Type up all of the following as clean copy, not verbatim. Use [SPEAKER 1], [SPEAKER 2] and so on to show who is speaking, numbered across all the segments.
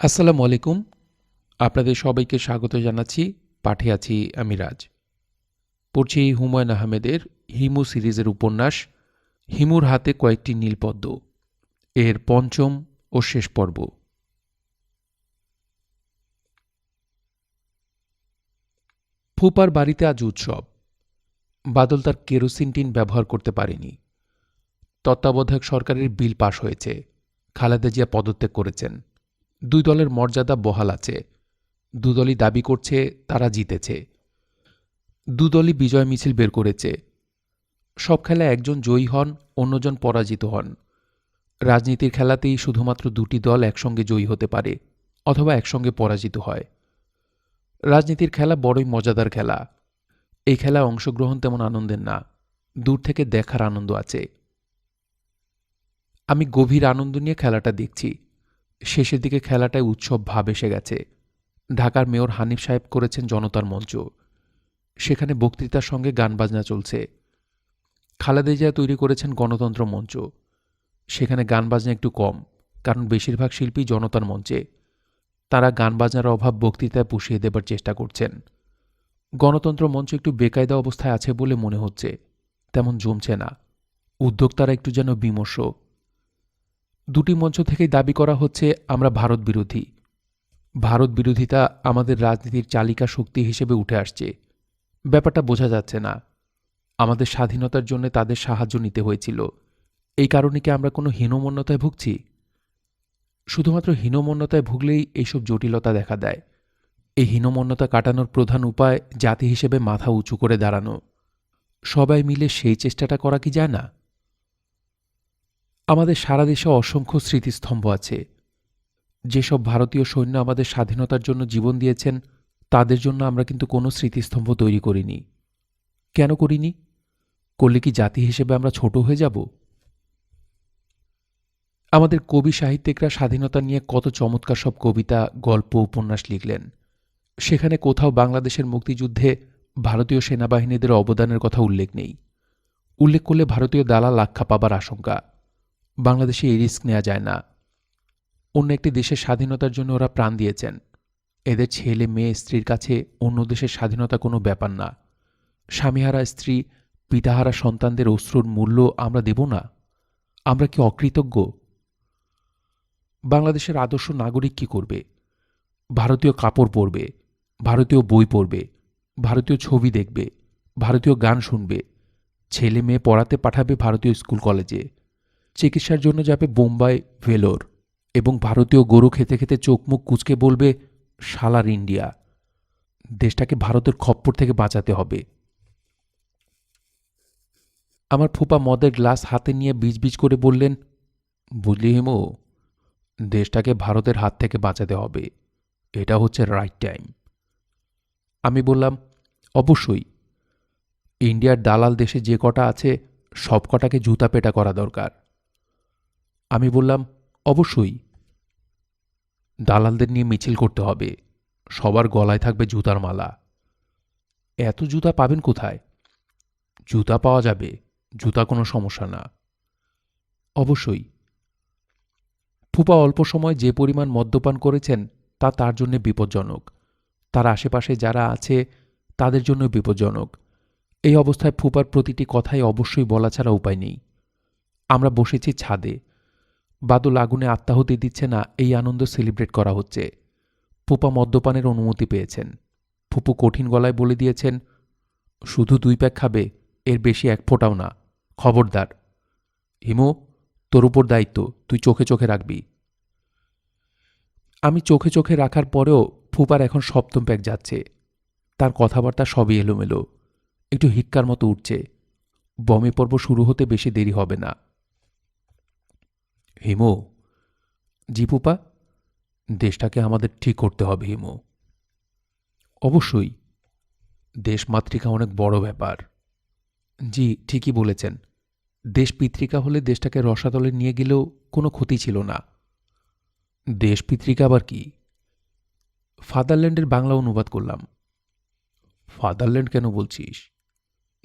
[SPEAKER 1] আসসালামু আলাইকুম। আপনাদের সবাইকে স্বাগত জানাচ্ছি। পাঠে আছি আমি রাজ। পড়ছি হুমায়ূন আহমেদের হিমু সিরিজের উপন্যাস হিমুর হাতে কয়েকটি নীলপদ্ম এর পঞ্চম ও শেষ পর্ব। ফুপার বাড়িতে আজ উৎসব। বাদল তার কেরোসিন টিন ব্যবহার করতে পারেনি। তত্ত্বাবধায়ক সরকারের বিল পাশ হয়েছে। খালেদা জিয়া পদত্যাগ করেছেন। দুই দলের মর্যাদা বহাল আছে। দুদলই দাবি করছে তারা জিতেছে। দুদলই বিজয় মিছিল বের করেছে। সব খেলায় একজন জয়ী হন, অন্যজন পরাজিত হন। রাজনীতির খেলাতেই শুধুমাত্র দুটি দল একসঙ্গে জয়ী হতে পারে অথবা একসঙ্গে পরাজিত হয়। রাজনীতির খেলা বড়ই মজাদার খেলা। এই খেলায় অংশগ্রহণ তেমন আনন্দের না, দূর থেকে দেখার আনন্দ আছে। আমি গভীর আনন্দ নিয়ে খেলাটা দেখছি। শেষের দিকে খেলাটায় উৎসব ভাব এসে গেছে। ঢাকার মেয়র হানিফ সাহেব করেছেন জনতার মঞ্চ। সেখানে বক্তৃতার সঙ্গে গান বাজনা চলছে। খালেদা জিয়া তৈরি করেছেন গণতন্ত্র মঞ্চ। সেখানে গান বাজনা একটু কম, কারণ বেশিরভাগ শিল্পী জনতার মঞ্চে। তারা গান বাজনার অভাব বক্তৃতায় পুষিয়ে দেবার চেষ্টা করছেন। গণতন্ত্র মঞ্চ একটু বেকায়দা অবস্থায় আছে বলে মনে হচ্ছে, তেমন জমছে না। উদ্যোক্তারা একটু যেন বিমর্ষ। দুটি মঞ্চ থেকেই দাবি করা হচ্ছে আমরা ভারত বিরোধী। ভারত বিরোধিতা আমাদের রাজনীতির চালিকা শক্তি হিসেবে উঠে আসছে। ব্যাপারটা বোঝা যাচ্ছে না। আমাদের স্বাধীনতার জন্য তাদের সাহায্য নিতে হয়েছিল। এই কারণে কি আমরা কোনো হীনমন্যতায় ভুগছি? শুধুমাত্র হীনমন্যতায় ভুগলেই এইসব জটিলতা দেখা দেয়। এই হীনমন্যতা কাটানোর প্রধান উপায় জাতি হিসেবে মাথা উঁচু করে দাঁড়ানো। সবাই মিলে সেই চেষ্টাটা করা কি যায় না? আমাদের সারা দেশে অসংখ্য স্মৃতিস্তম্ভ আছে। যেসব ভারতীয় সৈন্য আমাদের স্বাধীনতার জন্য জীবন দিয়েছেন, তাদের জন্য আমরা কিন্তু কোনো স্মৃতিস্তম্ভ তৈরি করিনি। কেন করিনি? করলে কি জাতি হিসেবে আমরা ছোট হয়ে যাব? আমাদের কবি সাহিত্যিকরা স্বাধীনতা নিয়ে কত চমৎকার সব কবিতা, গল্প, উপন্যাস লিখলেন। সেখানে কোথাও বাংলাদেশের মুক্তিযুদ্ধে ভারতীয় সেনাবাহিনীদের অবদানের কথা উল্লেখ নেই। উল্লেখ করলে ভারতীয় দালাল আখ্যা পাবার আশঙ্কা। বাংলাদেশে এই রিস্ক নেওয়া যায় না। অন্য একটি দেশের স্বাধীনতার জন্য ওরা প্রাণ দিয়েছেন। এদের ছেলে মেয়ে স্ত্রীর কাছে অন্য দেশের স্বাধীনতা কোনো ব্যাপার না। স্বামীহারা স্ত্রী, পিতাহারা সন্তানদের অশ্রুর মূল্য আমরা দেব না? আমরা কি অকৃতজ্ঞ? বাংলাদেশের আদর্শ নাগরিক কি করবে? ভারতীয় কাপড় পরবে, ভারতীয় বই পড়বে, ভারতীয় ছবি দেখবে, ভারতীয় গান শুনবে, ছেলে মেয়ে পড়াতে পাঠাবে ভারতীয় স্কুল কলেজে, চিকিৎসার জন্য যাবে বোম্বাই, ভেলোর, এবং ভারতীয় গরু খেতে খেতে চোখ মুখ কুঁচকে বলবে শালার ইন্ডিয়া। দেশটাকে ভারতের খপ্পর থেকে বাঁচাতে হবে। আমার ফুপা মদের গ্লাস হাতে নিয়ে বিজ করে বললেন, বুঝলি হিমু, দেশটাকে ভারতের হাত থেকে বাঁচাতে হবে। এটা হচ্ছে রাইট টাইম। আমি বললাম, অবশ্যই। ইন্ডিয়ার দালাল দেশে যে কটা আছে সব কটাকে জুতা পেটা করা দরকার। আমি বললাম, অবশ্যই। দালালদের নিয়ে মিছিল করতে হবে। সবার গলায় থাকবে জুতার মালা। এত জুতা পাবেন কোথায়? জুতা পাওয়া যাবে, জুতা কোনো সমস্যা না। অবশ্যই। ফুপা অল্প সময় যে পরিমাণ মদ্যপান করেছেন তা তার জন্য বিপজ্জনক। তার আশেপাশে যারা আছে তাদের জন্য বিপজ্জনক। এই অবস্থায় ফুপার প্রতিটি কথাই অবশ্যই বলা ছাড়া উপায় নেই। আমরা বসেছি ছাদে। বাদল আগুনে আত্মাহুতি দিচ্ছে না, এই আনন্দ সেলিব্রেট করা হচ্ছে। ফুপা মদ্যপানের অনুমতি পেয়েছেন। ফুপু কঠিন গলায় বলে দিয়েছেন, শুধু 2 প্যাক খাবে, এর বেশি এক ফোঁটাও না। খবরদার। হিমু, তোর উপর দায়িত্ব, তুই চোখে চোখে রাখবি। আমি চোখে চোখে রাখার পরেও ফুপার এখন 7ম প্যাক যাচ্ছে। তার কথাবার্তা সবই এলোমেলো, একটু হিক্কার মতো উঠছে। বমি পর্ব শুরু হতে বেশি দেরি হবে না। হিমু। জি ফুপা। দেশটাকে আমাদের ঠিক করতে হবে হিমু। অবশ্যই। দেশমাতৃকা অনেক বড় ব্যাপার। জি, ঠিকই বলেছেন। দেশ পিতৃকা হলে দেশটাকে রসাতলে নিয়ে গেলেও কোনো ক্ষতি ছিল না। দেশ পিতৃকা আবার কি? ফাদারল্যান্ডের বাংলা অনুবাদ করলাম। ফাদারল্যান্ড কেন বলছিস?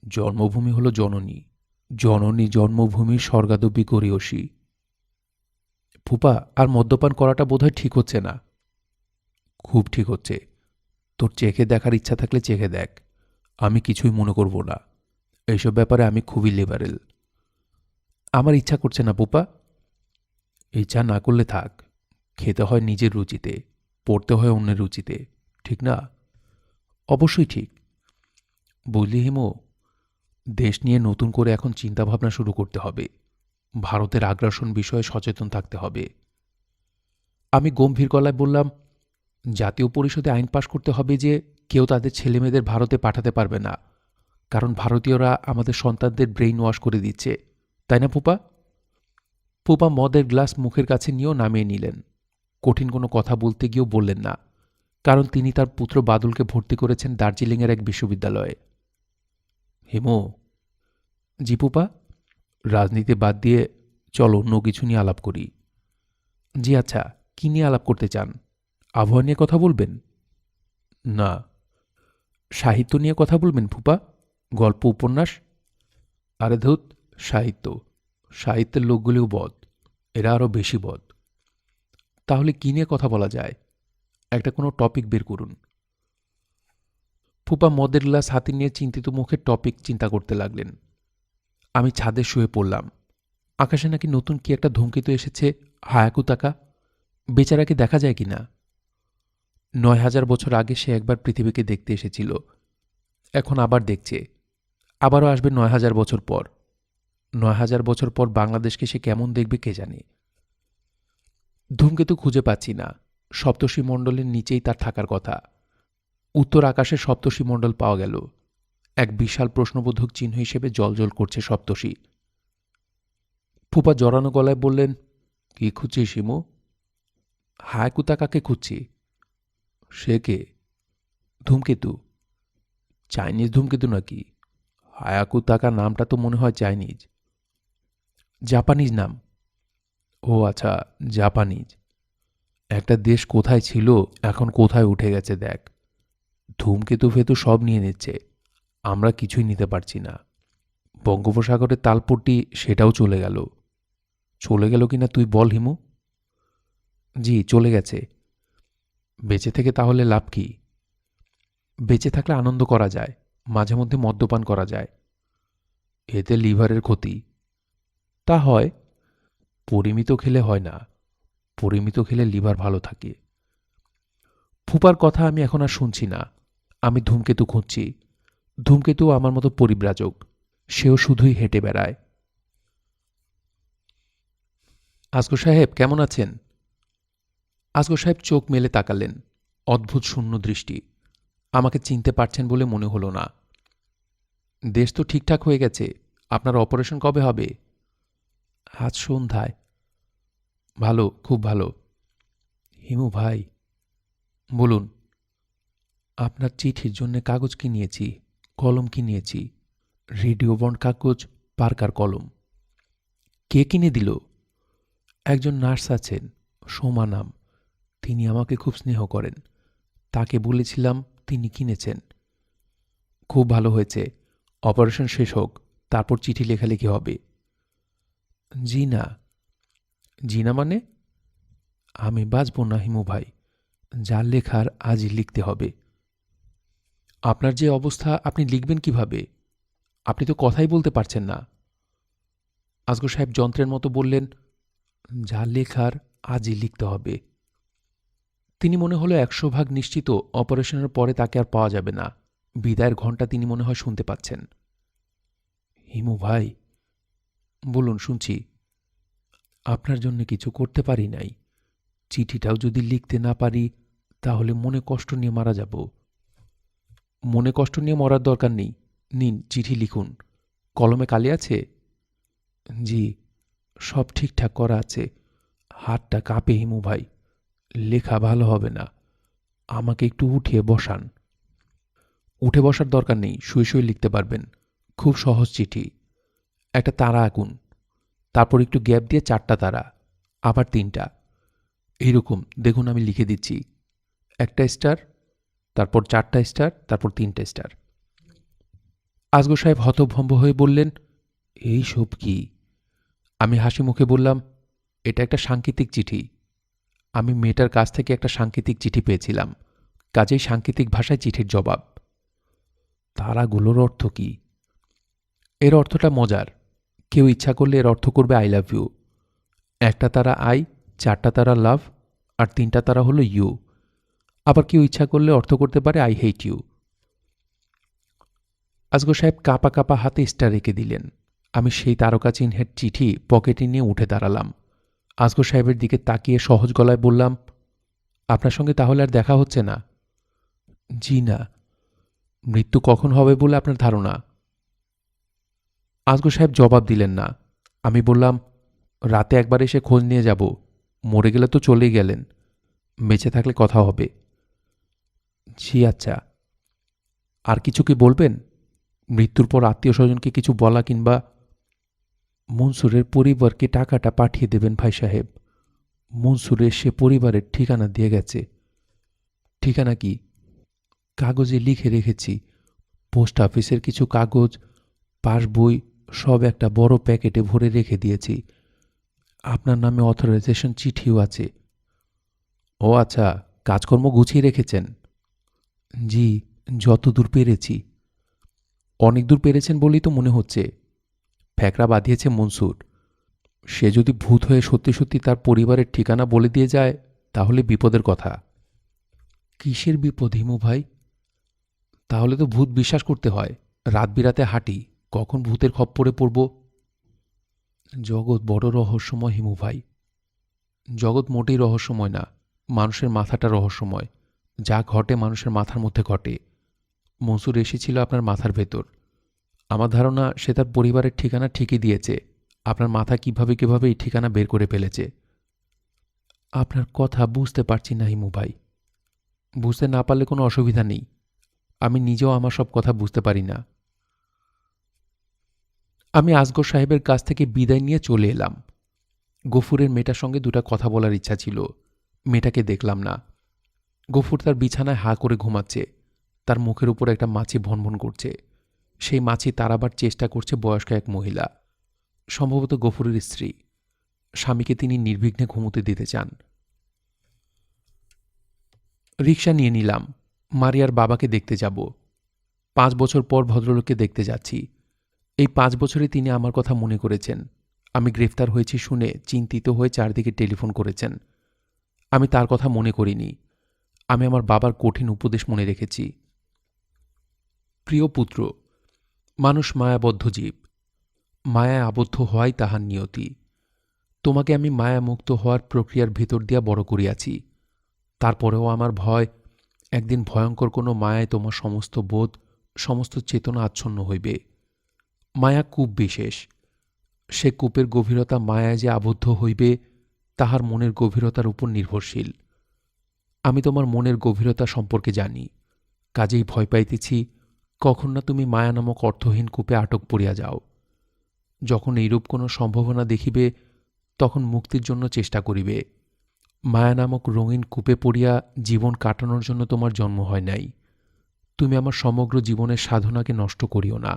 [SPEAKER 1] জন্মভূমি হল জননী। জননী জন্মভূমির স্বর্গাদপি করিয়সী। ফুপা, আর মদ্যপান করাটা বোধহয় ঠিক হচ্ছে না। খুব ঠিক হচ্ছে। তোর চেখে দেখার ইচ্ছা থাকলে চেখে দেখ, আমি কিছুই মনে করব না। এইসব ব্যাপারে আমি খুবই লিবারেল। আমার ইচ্ছা করছে না পুপা। ইচ্ছা না করলে থাক। খেতে হয় নিজের রুচিতে, পড়তে হয় অন্যের রুচিতে, ঠিক না? অবশ্যই ঠিক। বুঝলি হিমু, দেশ নিয়ে নতুন করে এখন চিন্তাভাবনা শুরু করতে হবে। ভারতের আগ্রাসন বিষয়ে সচেতন থাকতে হবে। আমি গম্ভীর গলায় বললাম, জাতীয় পরিষদে আইন পাশ করতে হবে যে কেউ তাদের ছেলেমেয়েদের ভারতে পাঠাতে পারবে না, কারণ ভারতীয়রা আমাদের সন্তানদের ব্রেইন ওয়াশ করে দিচ্ছে, তাই না পুপা? পুপা মদের গ্লাস মুখের কাছে নিয়েও নামিয়ে নিলেন। কঠিন কোনো কথা বলতে গিয়েও বললেন না, কারণ তিনি তার পুত্র বাদলকে ভর্তি করেছেন দার্জিলিংয়ের এক বিশ্ববিদ্যালয়ে। হিমু। জি পুপা। রাজনীতি বাদ দিয়ে চল অন্য কিছু নিয়ে আলাপ করি। জি আচ্ছা, কি নিয়ে আলাপ করতে চান? আবহাওয়া নিয়ে কথা বলবেন? না। সাহিত্য নিয়ে কথা বলবেন ফুপা? গল্প, উপন্যাস? আরে ধুত, সাহিত্য। সাহিত্যের লোকগুলিও বদ, এরা আরও বেশি বদ। তাহলে কি নিয়ে কথা বলা যায়? একটা কোনো টপিক বের করুন। ফুপা মদের গ্লাস হাতে নিয়ে চিন্তিত মুখে টপিক চিন্তা করতে লাগলেন। আমি ছাদে শুয়ে পড়লাম। আকাশে নাকি নতুন কি একটা ধূমকেতু এসেছে, হায়াকুতাকা। বেচারাকে দেখা যায় কি না? ৯,০০০ বছর আগে সে একবার পৃথিবীকে দেখতে এসেছিল, এখন আবার দেখছে। আবারও আসবে ৯,০০০ বছর পর। ৯,০০০ বছর পর বাংলাদেশকে সে কেমন দেখবে কে জানে। ধূমকেতু খুঁজে পাচ্ছি না। সপ্তর্ষিমণ্ডলের নিচেই তার থাকার কথা। উত্তর আকাশে সপ্তর্ষিমণ্ডল পাওয়া গেল। এক বিশাল প্রশ্নবোধক চিহ্ন হিসেবে জ্বলজ্বল করছে সপ্তর্ষি। ফুপা জড়ানো গলায় বললেন, কি খুঁজছিস শিমু? হায়াকুতাকাকে খুঁজছি। সে কে? ধূমকেতু। চাইনিজ ধূমকেতু নাকি? হায়াকুতাকা নামটা তো মনে হয় চাইনিজ। জাপানিজ নাম। ও আচ্ছা, জাপানিজ। একটা দেশ কোথায় ছিল এখন কোথায় উঠে গেছে দেখ। ধূমকেতু ফেতু সব নিয়ে নিচ্ছে, আমরা কিছুই নিতে পারছি না। বঙ্গোপসাগরের তালপট্টি সেটাও চলে গেল। চলে গেল কিনা তুই বল হিমু। জি চলে গেছে। বেঁচে থেকে তাহলে লাভ কি? বেঁচে থাকলে আনন্দ করা যায়, মাঝে মধ্যে মদ্যপান করা যায়। এতে লিভারের ক্ষতি। তা হয়, পরিমিত খেলে হয় না। পরিমিত খেলে লিভার ভালো থাকে। ফুপার কথা আমি এখন আর শুনছি না। আমি ধূমকেতু খুঁজছি। ধূমকেতু আমার মতো পরিব্রাজক, সেও শুধুই হেঁটে বেড়ায়। আসগর সাহেব কেমন আছেন? আসগর সাহেব চোখ মেলে তাকালেন। অদ্ভুত শূন্য দৃষ্টি। আমাকে চিনতে পারছেন বলে মনে হলো না। দেশ তো ঠিকঠাক হয়ে গেছে, আপনার অপারেশন কবে হবে? আজ সন্ধ্যায়। ভালো, খুব ভালো। হিমু ভাই। বলুন। আপনার চিঠির জন্য কাগজ কিনিয়েছি, কলম কিনিয়েছি, রেডিও বন্ড কাগজ, পার্কার কলম। কে কিনে দিল? একজন নার্স আছেন, সোমা নাম। তিনি আমাকে খুব স্নেহ করেন। তাকে বলেছিলাম, তিনি কিনেছেন। খুব ভালো হয়েছে। অপারেশন শেষ হোক, তারপর চিঠি লেখালেখি হবে। জি না। জি না মানে? আমি বাঁচব না হিমু ভাই। যা লেখার আজই লিখতে হবে। আপনার যে অবস্থা, আপনি লিখবেন কিভাবে? আপনি তো কথাই বলতে পারছেন না। আসগর সাহেব যন্ত্রের মতো বললেন, যা লেখার আজই লিখতে হবে। তিনি মনে হলো ১০০ ভাগ নিশ্চিত অপারেশনের পরে তাকে আর পাওয়া যাবে না। বিদায়ের ঘণ্টা তিনি মনে হয় শুনতে পাচ্ছেন। হিমু ভাই। বলুন, শুনছি। আপনার জন্য কিছু করতে পারি নাই। চিঠিটাও যদি লিখতে না পারি, তাহলে মনে কষ্ট নিয়ে মারা যাব। মনে কষ্ট নিয়ে মরার দরকার নেই। নিন, চিঠি লিখুন। কলমে কালি আছে? জি, সব ঠিকঠাক করা আছে। হাতটা কাঁপে হিমু ভাই। লেখা ভালো হবে না। আমাকে একটু উঠিয়ে বসান। উঠে বসার দরকার নেই, শুয়ে শুয়ে লিখতে পারবেন। খুব সহজ চিঠি। একটা তারা আঁকুন, তারপর একটু গ্যাপ দিয়ে 4টা তারা, আবার 3টা। এইরকম দেখুন, আমি লিখে দিচ্ছি। একটা স্টার, তারপর 4টা স্টার, তারপর 3টে স্টার। আসগর সাহেব হতভম্ব হয়ে বললেন, এই সব কি? আমি হাসি মুখে বললাম, এটা একটা সাংকেতিক চিঠি। আমি মেয়েটার কাছ থেকে একটা সাংকেতিক চিঠি পেয়েছিলাম, কাজেই সাংকেতিক ভাষায় চিঠির জবাব। তারাগুলোর অর্থ কি? এর অর্থটা মজার। কেউ ইচ্ছা করলে এর অর্থ করবে আই লাভ ইউ। একটা তারা আই, চারটা তারা লাভ, আর তিনটা তারা হলো ইউ। আবার কেউ ইচ্ছা করলে অর্থ করতে পারে আই হেট ইউ। আজগর সাহেব কাঁপা কাঁপা হাতে স্টার রেখে দিলেন। আমি সেই তারকা চিহ্নের চিঠি পকেটে নিয়ে উঠে দাঁড়ালাম। আজগর সাহেবের দিকে তাকিয়ে সহজ গলায় বললাম, আপনার সঙ্গে তাহলে আর দেখা হচ্ছে না? জি না। মৃত্যু কখন হবে বলে আপনার ধারণা? আজগর সাহেব জবাব দিলেন না। আমি বললাম, রাতে একবার এসে খোঁজ নিয়ে যাব। মরে গেলে তো চলেই গেলেন, বেঁচে থাকলে কথা হবে। জি আচ্ছা। আর কিছু কি বলবেন? মৃত্যুর পর আত্মীয় স্বজনকে কিছু বলা কিংবা? মনসুরের পরিবারকে টাকাটা পাঠিয়ে দেবেন ভাই সাহেব। মনসুরের সে পরিবারের ঠিকানা দিয়ে গেছে। ঠিকানা কি? কাগজে লিখে রেখেছি। পোস্ট অফিসের কিছু কাগজ, পাসবই সব একটা বড় প্যাকেটে ভরে রেখে দিয়েছি। আপনার নামে অথরাইজেশন চিঠিও আছে। ও আচ্ছা, কাজকর্ম গুছিয়ে রেখেছেন? জি, যতদূর পেরেছি। অনেক দূর পেরেছেন বলেই তো মনে হচ্ছে। ফ্যাকড়া বাঁধিয়েছে মনসুর। সে যদি ভূত হয়ে সত্যি সত্যি তার পরিবারের ঠিকানা বলে দিয়ে যায়, তাহলে বিপদের কথা। কিসের বিপদ হিমু ভাই? তাহলে তো ভূত বিশ্বাস করতে হয়। রাত বিরাতে হাঁটি, কখন ভূতের খপ্পরে পড়ব। জগৎ বড় রহস্যময় হিমু ভাই। জগৎ মোটেই রহস্যময় না, মানুষের মাথাটা রহস্যময়। যা ঘটে মানুষের মাথার মধ্যে ঘটে। মনসুর এসেছিল আপনার মাথার ভেতর। আমার ধারণা সে তার পরিবারের ঠিকানা ঠিকই দিয়েছে। আপনার মাথা কিভাবে কিভাবে এই ঠিকানা বের করে ফেলেছে। আপনার কথা বুঝতে পারছি না হিমু ভাই। বুঝতে না পারলে কোনো অসুবিধা নেই। আমি নিজেও আমার সব কথা বুঝতে পারি না। আমি আসগর সাহেবের কাছ থেকে বিদায় নিয়ে চলে এলাম। গফুরের মেয়েটার সঙ্গে দুটা কথা বলার ইচ্ছা ছিল। মেয়েটাকে দেখলাম না। গফুর তার বিছানায় হা করে ঘুমাচ্ছে। তার মুখের উপর একটা মাছি ভনভন করছে। সেই মাছি তাড়াবার চেষ্টা করছে বয়স্ক এক মহিলা, সম্ভবত গফুরের স্ত্রী। স্বামীকে তিনি নির্বিঘ্নে ঘুমোতে দিতে চান। রিকশা নিয়ে নিলাম। মারিয়ার বাবাকে দেখতে যাব। 5 বছর পর ভদ্রলোককে দেখতে যাচ্ছি। এই 5 বছরে তিনি আমার কথা মনে করেছেন। আমি গ্রেফতার হয়েছি শুনে চিন্তিত হয়ে চারদিকে টেলিফোন করেছেন। আমি তার কথা মনে করিনি। আমি আমার বাবার কঠিন উপদেশ মনে রেখেছি। প্রিয় পুত্র, মানুষ মায়াবদ্ধ জীব। মায়ায় আবদ্ধ হওয়াই তাহার নিয়তি। তোমাকে আমি মায়ামুক্ত হওয়ার প্রক্রিয়ার ভিতর দিয়া বড় করিয়াছি। তারপরেও আমার ভয়, একদিন ভয়ঙ্কর কোনো মায়ায় তোমার সমস্ত বোধ, সমস্ত চেতনা আচ্ছন্ন হইবে। মায়া কূপ বিশেষ। সে কূপের গভীরতা মায়ায় যে আবদ্ধ হইবে, তাহার মনের গভীরতার উপর নির্ভরশীল। আমি তোমার মনের গভীরতা সম্পর্কে জানি, কাজেই ভয় পাইতেছি কখন না তুমি মায়া নামক অর্থহীন কূপে আটক পড়িয়া যাও। যখন এইরূপ কোনো সম্ভাবনা দেখিবে, তখন মুক্তির জন্য চেষ্টা করিবে। মায়া নামক রঙিন কূপে পড়িয়া জীবন কাটানোর জন্য তোমার জন্ম হয় নাই। তুমি আমার সমগ্র জীবনের সাধনাকে নষ্ট করিও না।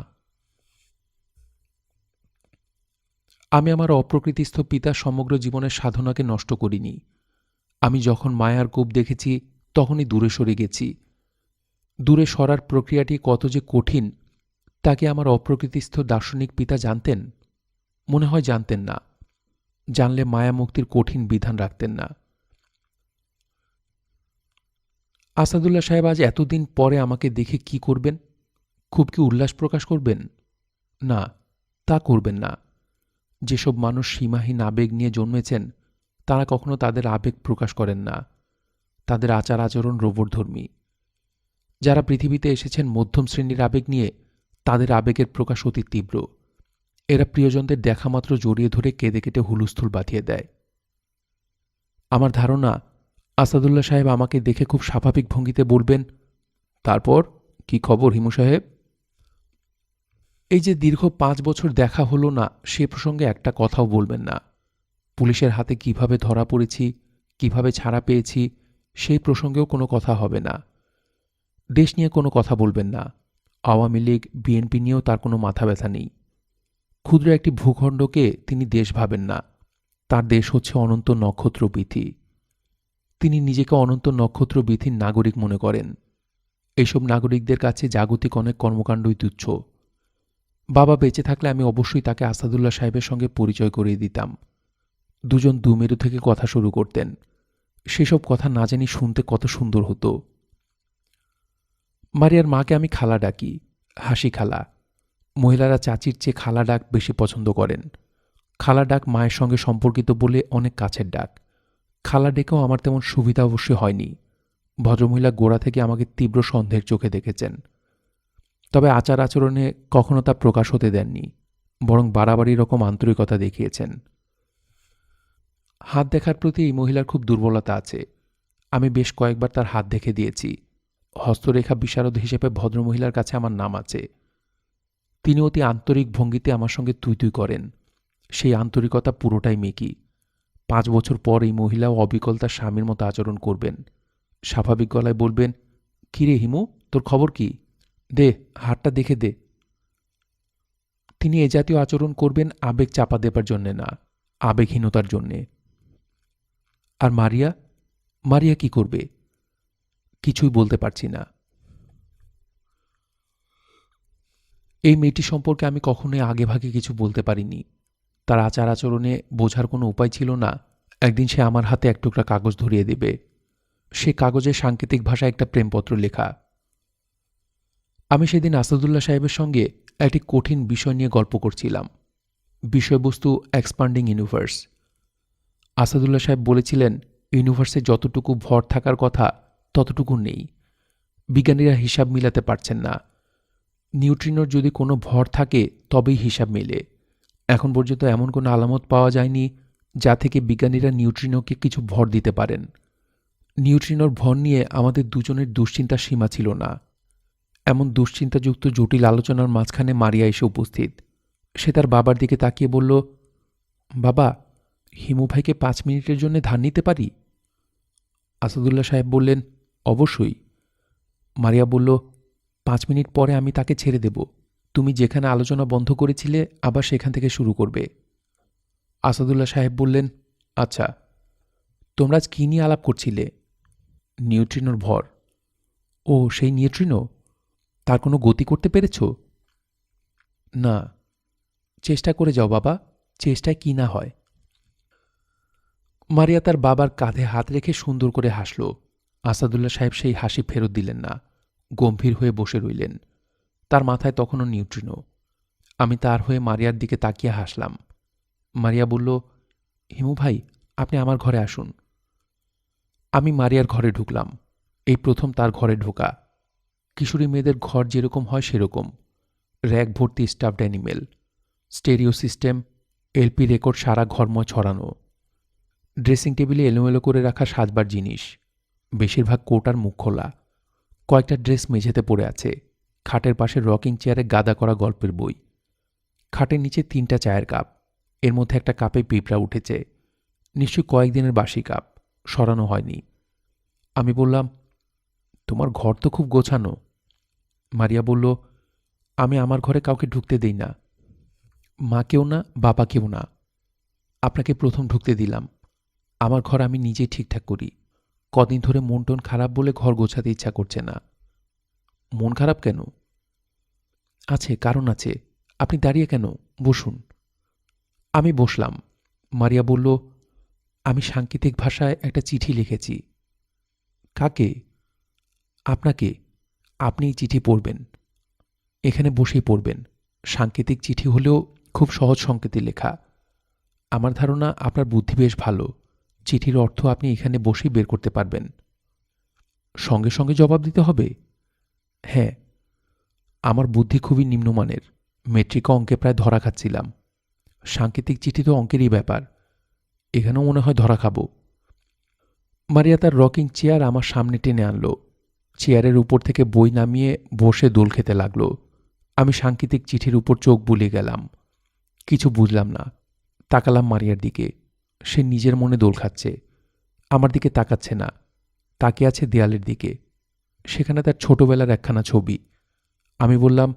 [SPEAKER 1] আমি আমার অপ্রকৃতিস্থ পিতার সমগ্র জীবনের সাধনাকে নষ্ট করিনি। আমি যখন মায়ার কূপ দেখেছি, তখনই দূরে সরে গেছি। দূরে সরার প্রক্রিয়াটি কত যে কঠিন, তাকে আমার অপ্রকৃতিস্থ দার্শনিক পিতা জানতেন? মনে হয় জানতেন না। জানলে মায়া মুক্তির কঠিন বিধান রাখতেন না। আসাদুল্লাহ সাহেব আজ এতদিন পরে আমাকে দেখে কি করবেন? খুব কি উল্লাস প্রকাশ করবেন? না, তা করবেন না। যেসব মানুষ সীমাহীন আবেগ নিয়ে জন্মেছেন, তারা কখনো তাদের আবেগ প্রকাশ করেন না। তাদের আচার আচরণ রোবটধর্মী। যারা পৃথিবীতে এসেছেন মধ্যম শ্রেণীর আবেগ নিয়ে, তাদের আবেগের প্রকাশ অতি তীব্র। এরা প্রিয়জনদের দেখামাত্র জড়িয়ে ধরে কেঁদে কেটে হুলস্থুল বাঁধিয়ে দেয়। আমার ধারণা, আসাদুল্লাহ সাহেব আমাকে দেখে খুব স্বাভাবিক ভঙ্গিতে বলবেন, তারপর কি খবর হিমু সাহেব? এই যে দীর্ঘ 5 বছর দেখা হলো না, সে প্রসঙ্গে একটা কথাও বলবেন না। পুলিশের হাতে কিভাবে ধরা পড়েছি, কিভাবে ছাড়া পেয়েছি, সেই প্রসঙ্গেও কোনো কথা হবে না। দেশ নিয়ে কোনো কথা বলবেন না। আওয়ামী লীগ, বিএনপি নিয়েও তার কোনো মাথা ব্যথা নেই। ক্ষুদ্র একটি ভূখণ্ডকে তিনি দেশ ভাবেন না। তার দেশ হচ্ছে অনন্ত নক্ষত্র পৃথিবী। তিনি নিজেকে অনন্ত নক্ষত্রবিহীন নাগরিক মনে করেন। এইসব নাগরিকদের কাছে জাগতিক অনেক কর্মকাণ্ডই তুচ্ছ। বাবা বেঁচে থাকলে আমি অবশ্যই তাকে আসাদুল্লাহ সাহেবের সঙ্গে পরিচয় করিয়ে দিতাম। দুজন দুমেরু থেকে কথা শুরু করতেন। সেসব কথা না জানি শুনতে কত সুন্দর হতো। মারিয়ার মাকে আমি খালা ডাকি, হাসি খালা। মহিলারা চাচির চেয়ে খালা ডাক বেশি পছন্দ করেন। খালা ডাক মায়ের সঙ্গে সম্পর্কিত বলে অনেক কাছের ডাক। খালা ডেকেও আমার তেমন সুবিধা অবশ্যই হয়নি। ভদ্রমহিলা গোড়া থেকে আমাকে তীব্র সন্দেহের চোখে দেখেছেন। তবে আচার আচরণে কখনো তা প্রকাশ হতে দেননি, বরং বাড়াবাড়ি রকম আন্তরিকতা দেখিয়েছেন। হাত দেখার প্রতি এই মহিলার খুব দুর্বলতা আছে। আমি বেশ কয়েকবার তার হাত দেখে দিয়েছি। হস্তরেখা বিশারদ হিসেবে ভদ্রমহিলার কাছে আমার নাম আছে। তিনি অতি আন্তরিক ভঙ্গিতে আমার সঙ্গে তুই তুই করেন। সেই আন্তরিকতা পুরোটাই মেকি। 5 বছর পর এই মহিলাও অবিকল তার স্বামীর মতো আচরণ করবেন। স্বাভাবিক গলায় বলবেন, কিরে হিমু, তোর খবর কি? দে, হাতটা দেখে দে। তিনি এ জাতীয় আচরণ করবেন আবেগ চাপা দেবার জন্যে না, আবেগহীনতার জন্যে। আর মারিয়া? মারিয়া কি করবে? কিছুই বলতে পারছি না। এই মেয়েটি সম্পর্কে আমি কখনোই আগেভাগে কিছু বলতে পারিনি। তার আচার আচরণে বোঝার কোনো উপায় ছিল না একদিন সে আমার হাতে এক টুকরা কাগজ ধরিয়ে দেবে। সে কাগজে সাংকেতিক ভাষায় একটা প্রেমপত্র লেখা। আমি সেদিন আসাদুল্লাহ সাহেবের সঙ্গে একটি কঠিন বিষয় নিয়ে গল্প করছিলাম। বিষয়বস্তু এক্সপান্ডিং ইউনিভার্স। আসাদুল্লাহ সাহেব বলেছিলেন, ইউনিভার্সে যতটুকু ভর থাকার কথা ততটুকু নেই। বিজ্ঞানীরা হিসাব মিলাতে পারছেন না। নিউট্রিনোর যদি কোনো ভর থাকে তবেই হিসাব মেলে। এখন পর্যন্ত এমন কোনো আলামত পাওয়া যায়নি যা থেকে বিজ্ঞানীরা নিউট্রিনোকে কিছু ভর দিতে পারেন। নিউট্রিনোর ভর নিয়ে আমাদের দুজনের দুশ্চিন্তার সীমা ছিল না। এমন দুশ্চিন্তাযুক্ত জটিল আলোচনার মাঝখানে মারিয়া এসে উপস্থিত। সে তার বাবার দিকে তাকিয়ে বলল, বাবা, হিমু ভাইকে 5 মিনিটের জন্য ধার নিতে পারি? আসাদুল্লাহ সাহেব বললেন, অবশ্যই। মারিয়া বলল, 5 মিনিট পরে আমি তাকে ছেড়ে দেব। তুমি যেখানে আলোচনা বন্ধ করেছিলে আবার সেখান থেকে শুরু করবে। আসাদুল্লাহ সাহেব বললেন, আচ্ছা। তোমরা আজ কী নিয়ে আলাপ করছিলে? নিউট্রিনোর ভর। ও, সেই নিউট্রিনো? তার কোনো গতি করতে পেরেছ? না। চেষ্টা করে যাও বাবা, চেষ্টায় কি না হয়। মারিয়া তার বাবার কাঁধে হাত রেখে সুন্দর করে হাসল। আসাদুল্লাহ সাহেব সেই হাসি ফেরত দিলেন না, গম্ভীর হয়ে বসে রইলেন। তার মাথায় তখনও নিউট্রিনো। আমি তার হয়ে মারিয়ার দিকে তাকিয়ে হাসলাম। মারিয়া বলল, হিমু ভাই, আপনি আমার ঘরে আসুন। আমি মারিয়ার ঘরে ঢুকলাম। এই প্রথম তার ঘরে ঢোকা। কিশোরী মেয়েদের ঘর যেরকম হয় সেরকম। র্যাক ভর্তি stuffed animal, stereo system, LP record সারা ঘরময় ছড়ানো। ড্রেসিং টেবিলে এলোমেলো করে রাখা সাজবার জিনিস, বেশিরভাগ কোট আর মুখ খোলা। কয়েকটা ড্রেস মেঝেতে পড়ে আছে। খাটের পাশে রকিং চেয়ারে গাদা করা গল্পের বই। খাটের নিচে 3টা চায়ের কাপ। এর মধ্যে একটা কাপে পিঁপড়া উঠেছে। নিশ্চয়ই কয়েকদিনের বাসি কাপ, সরানো হয়নি। আমি বললাম, তোমার ঘর তো খুব গোছানো। মারিয়া বলল, আমি আমার ঘরে কাউকে ঢুকতে দেই না। মাকেও না, বাবাকেও না। আপনাকে প্রথম ঢুকতে দিলাম। আমার ঘর আমি নিজেই ঠিকঠাক করি। কদিন ধরে মন টন খারাপ বলে ঘর গোছাতে ইচ্ছা করছে না। মন খারাপ কেন? আছে, কারণ আছে। আপনি দাঁড়িয়ে কেন? বসুন। আমি বসলাম। মারিয়া বলল, আমি সাংকেতিক ভাষায় একটা চিঠি লিখেছি। কাকে? আপনাকে। আপনি এই চিঠি পড়বেন। এখানে বসেই পড়বেন। সাংকেতিক চিঠি হলেও খুব সহজ সংকেতে লেখা। আমার ধারণা আপনার বুদ্ধি বেশ ভালো। চিঠির অর্থ আপনি এখানে বসেই বের করতে পারবেন। সঙ্গে সঙ্গে জবাব দিতে হবে? হ্যাঁ। আমার বুদ্ধি খুবই নিম্নমানের। মেট্রিক অঙ্কে প্রায় ধরা খাচ্ছিলাম। সাংকেতিক চিঠি তো অঙ্কেরই ব্যাপার। এখানেও মনে হয় ধরা খাবো। মারিয়া তার রকিং চেয়ার আমার সামনে টেনে আনলো। চেয়ারের উপর থেকে বই নামিয়ে বসে দোল খেতে লাগল। আমি সাংকেতিক চিঠির উপর চোখ বুলিয়ে গেলাম। কিছু বুঝলাম না। তাকালাম মারিয়ার দিকে। সে নিজের মনে দোল খাচ্ছে। আমার দিকে তাকাচ্ছে না। তাকিয়ে আছে দেয়ালের দিকে। সেখানে তার ছোটবেলার একখানা ছবি। আমি বললাম,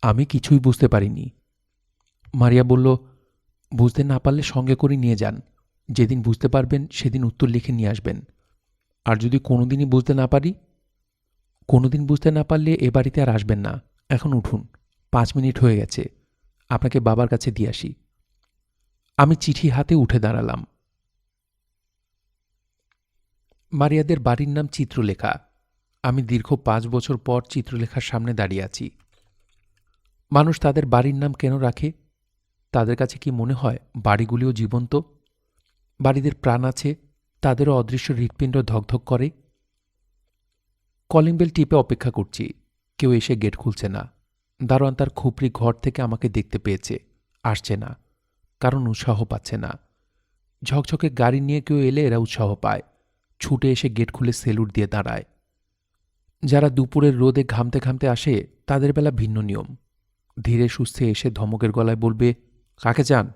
[SPEAKER 1] আমি কিছুই বুঝতে পারিনি। মারিয়া বলল, বুঝতে না পারলে সঙ্গে করে নিয়ে যান। যেদিন বুঝতে পারবেন সেদিন উত্তর লিখে নিয়ে আসবেন। আর যদি কোনোদিনই বুঝতে না পারি? কোনোদিন বুঝতে না পারলে এ বাড়িতে আর আসবেন না। এখন উঠুন, 5 মিনিট হয়ে গেছে। আপনাকে বাবার কাছে দিয়ে আসি। আমি চিঠি হাতে উঠে দাঁড়ালাম। মারিয়াদের বাড়ির নাম চিত্রলেখা। আমি দীর্ঘ 5 বছর পর চিত্রলেখার সামনে দাঁড়িয়ে আছি। মানুষ তাদের বাড়ির নাম কেন রাখে? তাদের কাছে কি মনে হয় বাড়িগুলিও জীবন্ত? বাড়িদের প্রাণ আছে, তাদেরও অদৃশ্য হৃৎপিণ্ড ধকধক করে। কলিং বেল টিপে অপেক্ষা করছি, কেউ এসে গেট খুলছে না। দারোয়ান তার খুপড়ি ঘর থেকে আমাকে দেখতে পেয়েছে, আসছে না, কারণ উৎসাহ পাচ্ছে না। ঝকঝকে গাড়ি নিয়ে কেউ এলে এরা উৎসাহ পায়, ছুটে এসে গেট খুলে সেলুট দিয়ে দাঁড়ায়। যারা দুপুরের রোদে ঘামতে ঘামতে আসে তাদের বেলা ভিন্ন নিয়ম। ধীরে সুস্থে এসে ধমকের গলায় বলবে, কাকে চান?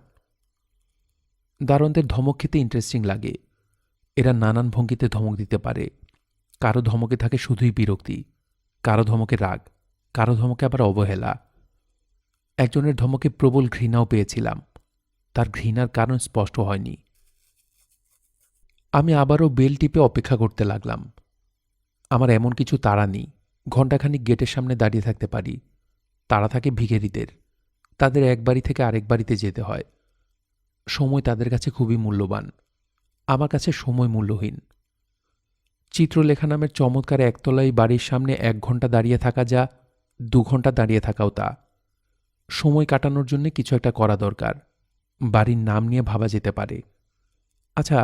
[SPEAKER 1] দারোয়ানদের ধমক খেতে ইন্টারেস্টিং লাগে। এরা নানান ভঙ্গিতে ধমক দিতে পারে। কারো ধমকে থাকে শুধুই বিরক্তি, কারো ধমকে রাগ, কারো ধমকে আবার অবহেলা। একজনের ধমকে প্রবল ঘৃণাও পেয়েছিলাম, তার ঘৃণার কারণ স্পষ্ট হয়নি। আমি আবারও বেল টিপে অপেক্ষা করতে লাগলাম। আমার এমন কিছু তাড়া নেই, ঘণ্টাখানিক গেটের সামনে দাঁড়িয়ে থাকতে পারি। তাড়া থাকে ভিখারিদের, তাদের এক বাড়ি থেকে আরেক বাড়িতে যেতে হয়। সময় তাদের কাছে খুবই মূল্যবান, আমার কাছে সময় মূল্যহীন। চিত্রলেখা নামের চমৎকার একতলাই বাড়ির সামনে 1 ঘণ্টা দাঁড়িয়ে থাকা যা, 2 ঘণ্টা দাঁড়িয়ে থাকাও তা। সময় কাটানোর জন্য কিছু একটা করা দরকার। বাড়ির নাম নিয়ে ভাবা যেতে পারে। আচ্ছা,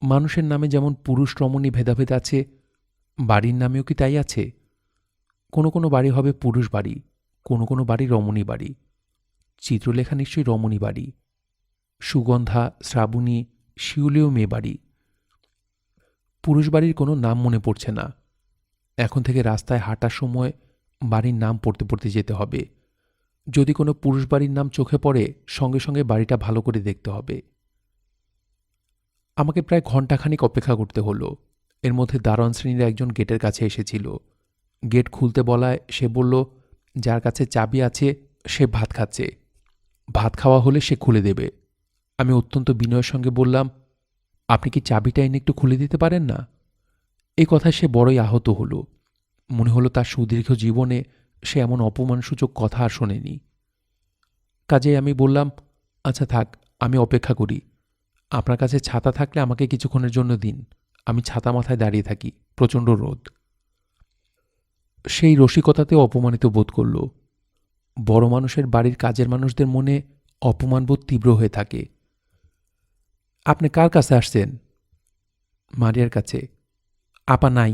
[SPEAKER 1] মানুষের নামে যেমন পুরুষ রমণী ভেদাভেদ আছে, বাড়ির নামেও কি তাই আছে? কোনো কোনো বাড়ি হবে পুরুষ বাড়ি, কোনো কোনো বাড়ি রমণী বাড়ি। চিত্রলেখা নিশ্চয়ই রমণী বাড়ি। সুগন্ধা, শ্রাবণী, শিউলিও মেয়ে বাড়ি। পুরুষ বাড়ির কোনো নাম মনে পড়ছে না। এখন থেকে রাস্তায় হাঁটার সময় বাড়ির নাম পড়তে পড়তে যেতে হবে। যদি কোনো পুরুষ বাড়ির নাম চোখে পড়ে সঙ্গে সঙ্গে বাড়িটা ভালো করে দেখতে হবে। আমাকে প্রায় ঘণ্টাখানিক অপেক্ষা করতে হলো। এর মধ্যে দারোয়ান শ্রেণীর একজন গেটের কাছে এসেছিল। গেট খুলতে বলায় সে বলল, যার কাছে চাবি আছে সে ভাত খাচ্ছে, ভাত খাওয়া হলে সে খুলে দেবে। আমি অত্যন্ত বিনয়ের সঙ্গে বললাম, আপনি কি চাবিটা এনে একটু খুলে দিতে পারেন না? এই কথায় সে বড়ই আহত হল। মনে হলো তার সুদীর্ঘ জীবনে সে এমন অপমানসূচক কথা আর শোনেনি। কাজেই আমি বললাম, আচ্ছা থাক, আমি অপেক্ষা করি। আপনার কাছে ছাতা থাকলে আমাকে কিছুক্ষণের জন্য দিন, আমি ছাতা মাথায় দাঁড়িয়ে থাকি, প্রচণ্ড রোদ। সেই রসিকতাতেও অপমানিত বোধ করল। বড় মানুষের বাড়ির কাজের মানুষদের মনে অপমানবোধ তীব্র হয়ে থাকে। আপনি কার কাছে আসছেন? মারিয়ার কাছে। আপা নাই।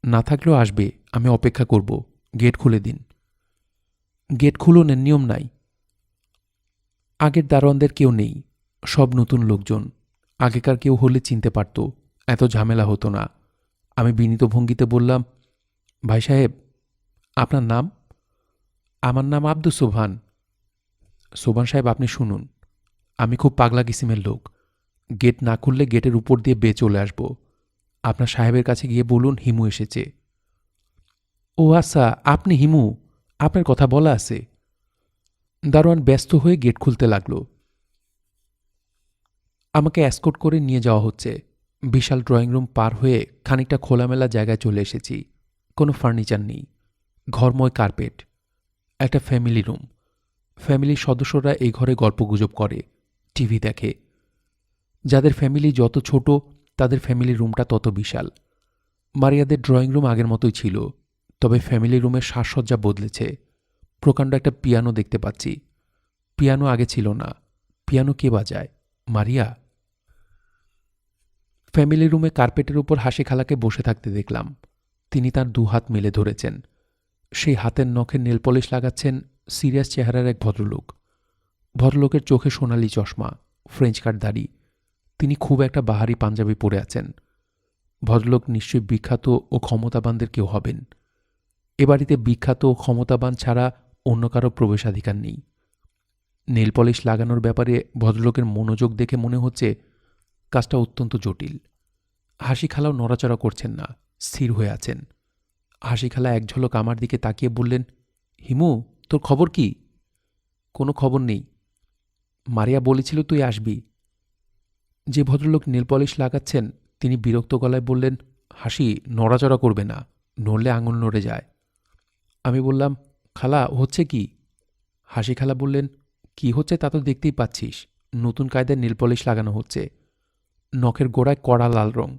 [SPEAKER 1] না থাকলেও আসবে, আমি অপেক্ষা করব, গেট খুলে দিন। গেট খুলনের নিয়ম নাই। আগের দারোয়ানদের কেউ নেই, সব নতুন লোকজন। আগেকার কেউ হলে চিনতে পারত, এত ঝামেলা হতো না। আমি বিনীত ভঙ্গিতে বললাম, ভাই সাহেব, আপনার নাম? আমার নাম আব্দুস সোবহান। সোবহান সাহেব, আপনি শুনুন, আমি খুব পাগলা কিসিমের লোক। গেট না খুললে গেটের উপর দিয়ে বেয়ে চলে আসব। আপনার সাহেবের কাছে গিয়ে বলুন হিমু এসেছে। ও আচ্ছা, আপনি হিমু, আপনার কথা বলা আছে। দারোয়ান ব্যস্ত হয়ে গেট খুলতে লাগল। আমাকে অ্যাসকর্ট করে নিয়ে যাওয়া হচ্ছে। বিশাল ড্রয়িং রুম পার হয়ে খানিকটা খোলামেলা জায়গায় চলে এসেছি। কোনো ফার্নিচার নেই, ঘরময় কার্পেট। একটা ফ্যামিলি রুম। ফ্যামিলির সদস্যরা এই ঘরে গল্পগুজব করে, টিভি দেখে। যাদের ফ্যামিলি যত ছোট তাদের ফ্যামিলি রুমটা তত বিশাল। মারিয়াদের ড্রয়িং রুম আগের মতোই ছিল, তবে ফ্যামিলি রুমের সাজসজ্জা বদলেছে। প্রকাণ্ড একটা পিয়ানো দেখতে পাচ্ছি। পিয়ানো আগে ছিল না। পিয়ানো কে বাজায়? মারিয়া। ফ্যামিলি রুমে কার্পেটের উপর হাসি খালাকে বসে থাকতে দেখলাম। তিনি তার 2 হাত মেলে ধরেছেন। সেই হাতের নখে নেল পলিশ লাগাচ্ছেন সিরিয়াস চেহারার এক ভদ্রলোক। ভদ্রলোকের চোখে সোনালি চশমা, ফ্রেঞ্চ কাট দাড়ি। তিনি খুব একটা বাহারি পাঞ্জাবি পরে আছেন। ভদ্রলোক নিশ্চয়ই বিখ্যাত ও ক্ষমতাবানদের কেউ হবেন। এ বাড়িতে বিখ্যাত ও ক্ষমতাবান ছাড়া অন্য কারো প্রবেশাধিকার নেই। নেল পলিশ লাগানোর ব্যাপারে ভদ্রলোকের মনোযোগ দেখে মনে হচ্ছে কাজটা অত্যন্ত জটিল। হাসি খালাও নড়াচড়া করছেন না, স্থির হয়ে আছেন। হাসি খালা এক ঝলক আমার দিকে তাকিয়ে বললেন, হিমু, তোর খবর কি? কোনো খবর নেই। মারিয়া বলেছিল তুই আসবি। যে ভদ্রলোক নেল পলিশ লাগাচ্ছেন তিনি বিরক্ত গলায় বললেন, হাসি, নড়াচড়া করবে না, নড়লে আঙুল নড়ে যায়। আমি বললাম, খালা হচ্ছে কি? হাসি খালা বললেন, কি হচ্ছে তা তো দেখতেই পাচ্ছিস, নতুন কায়দায় নেল পলিশ লাগানো হচ্ছে। নখের গোড়ায় কড়া লাল রং,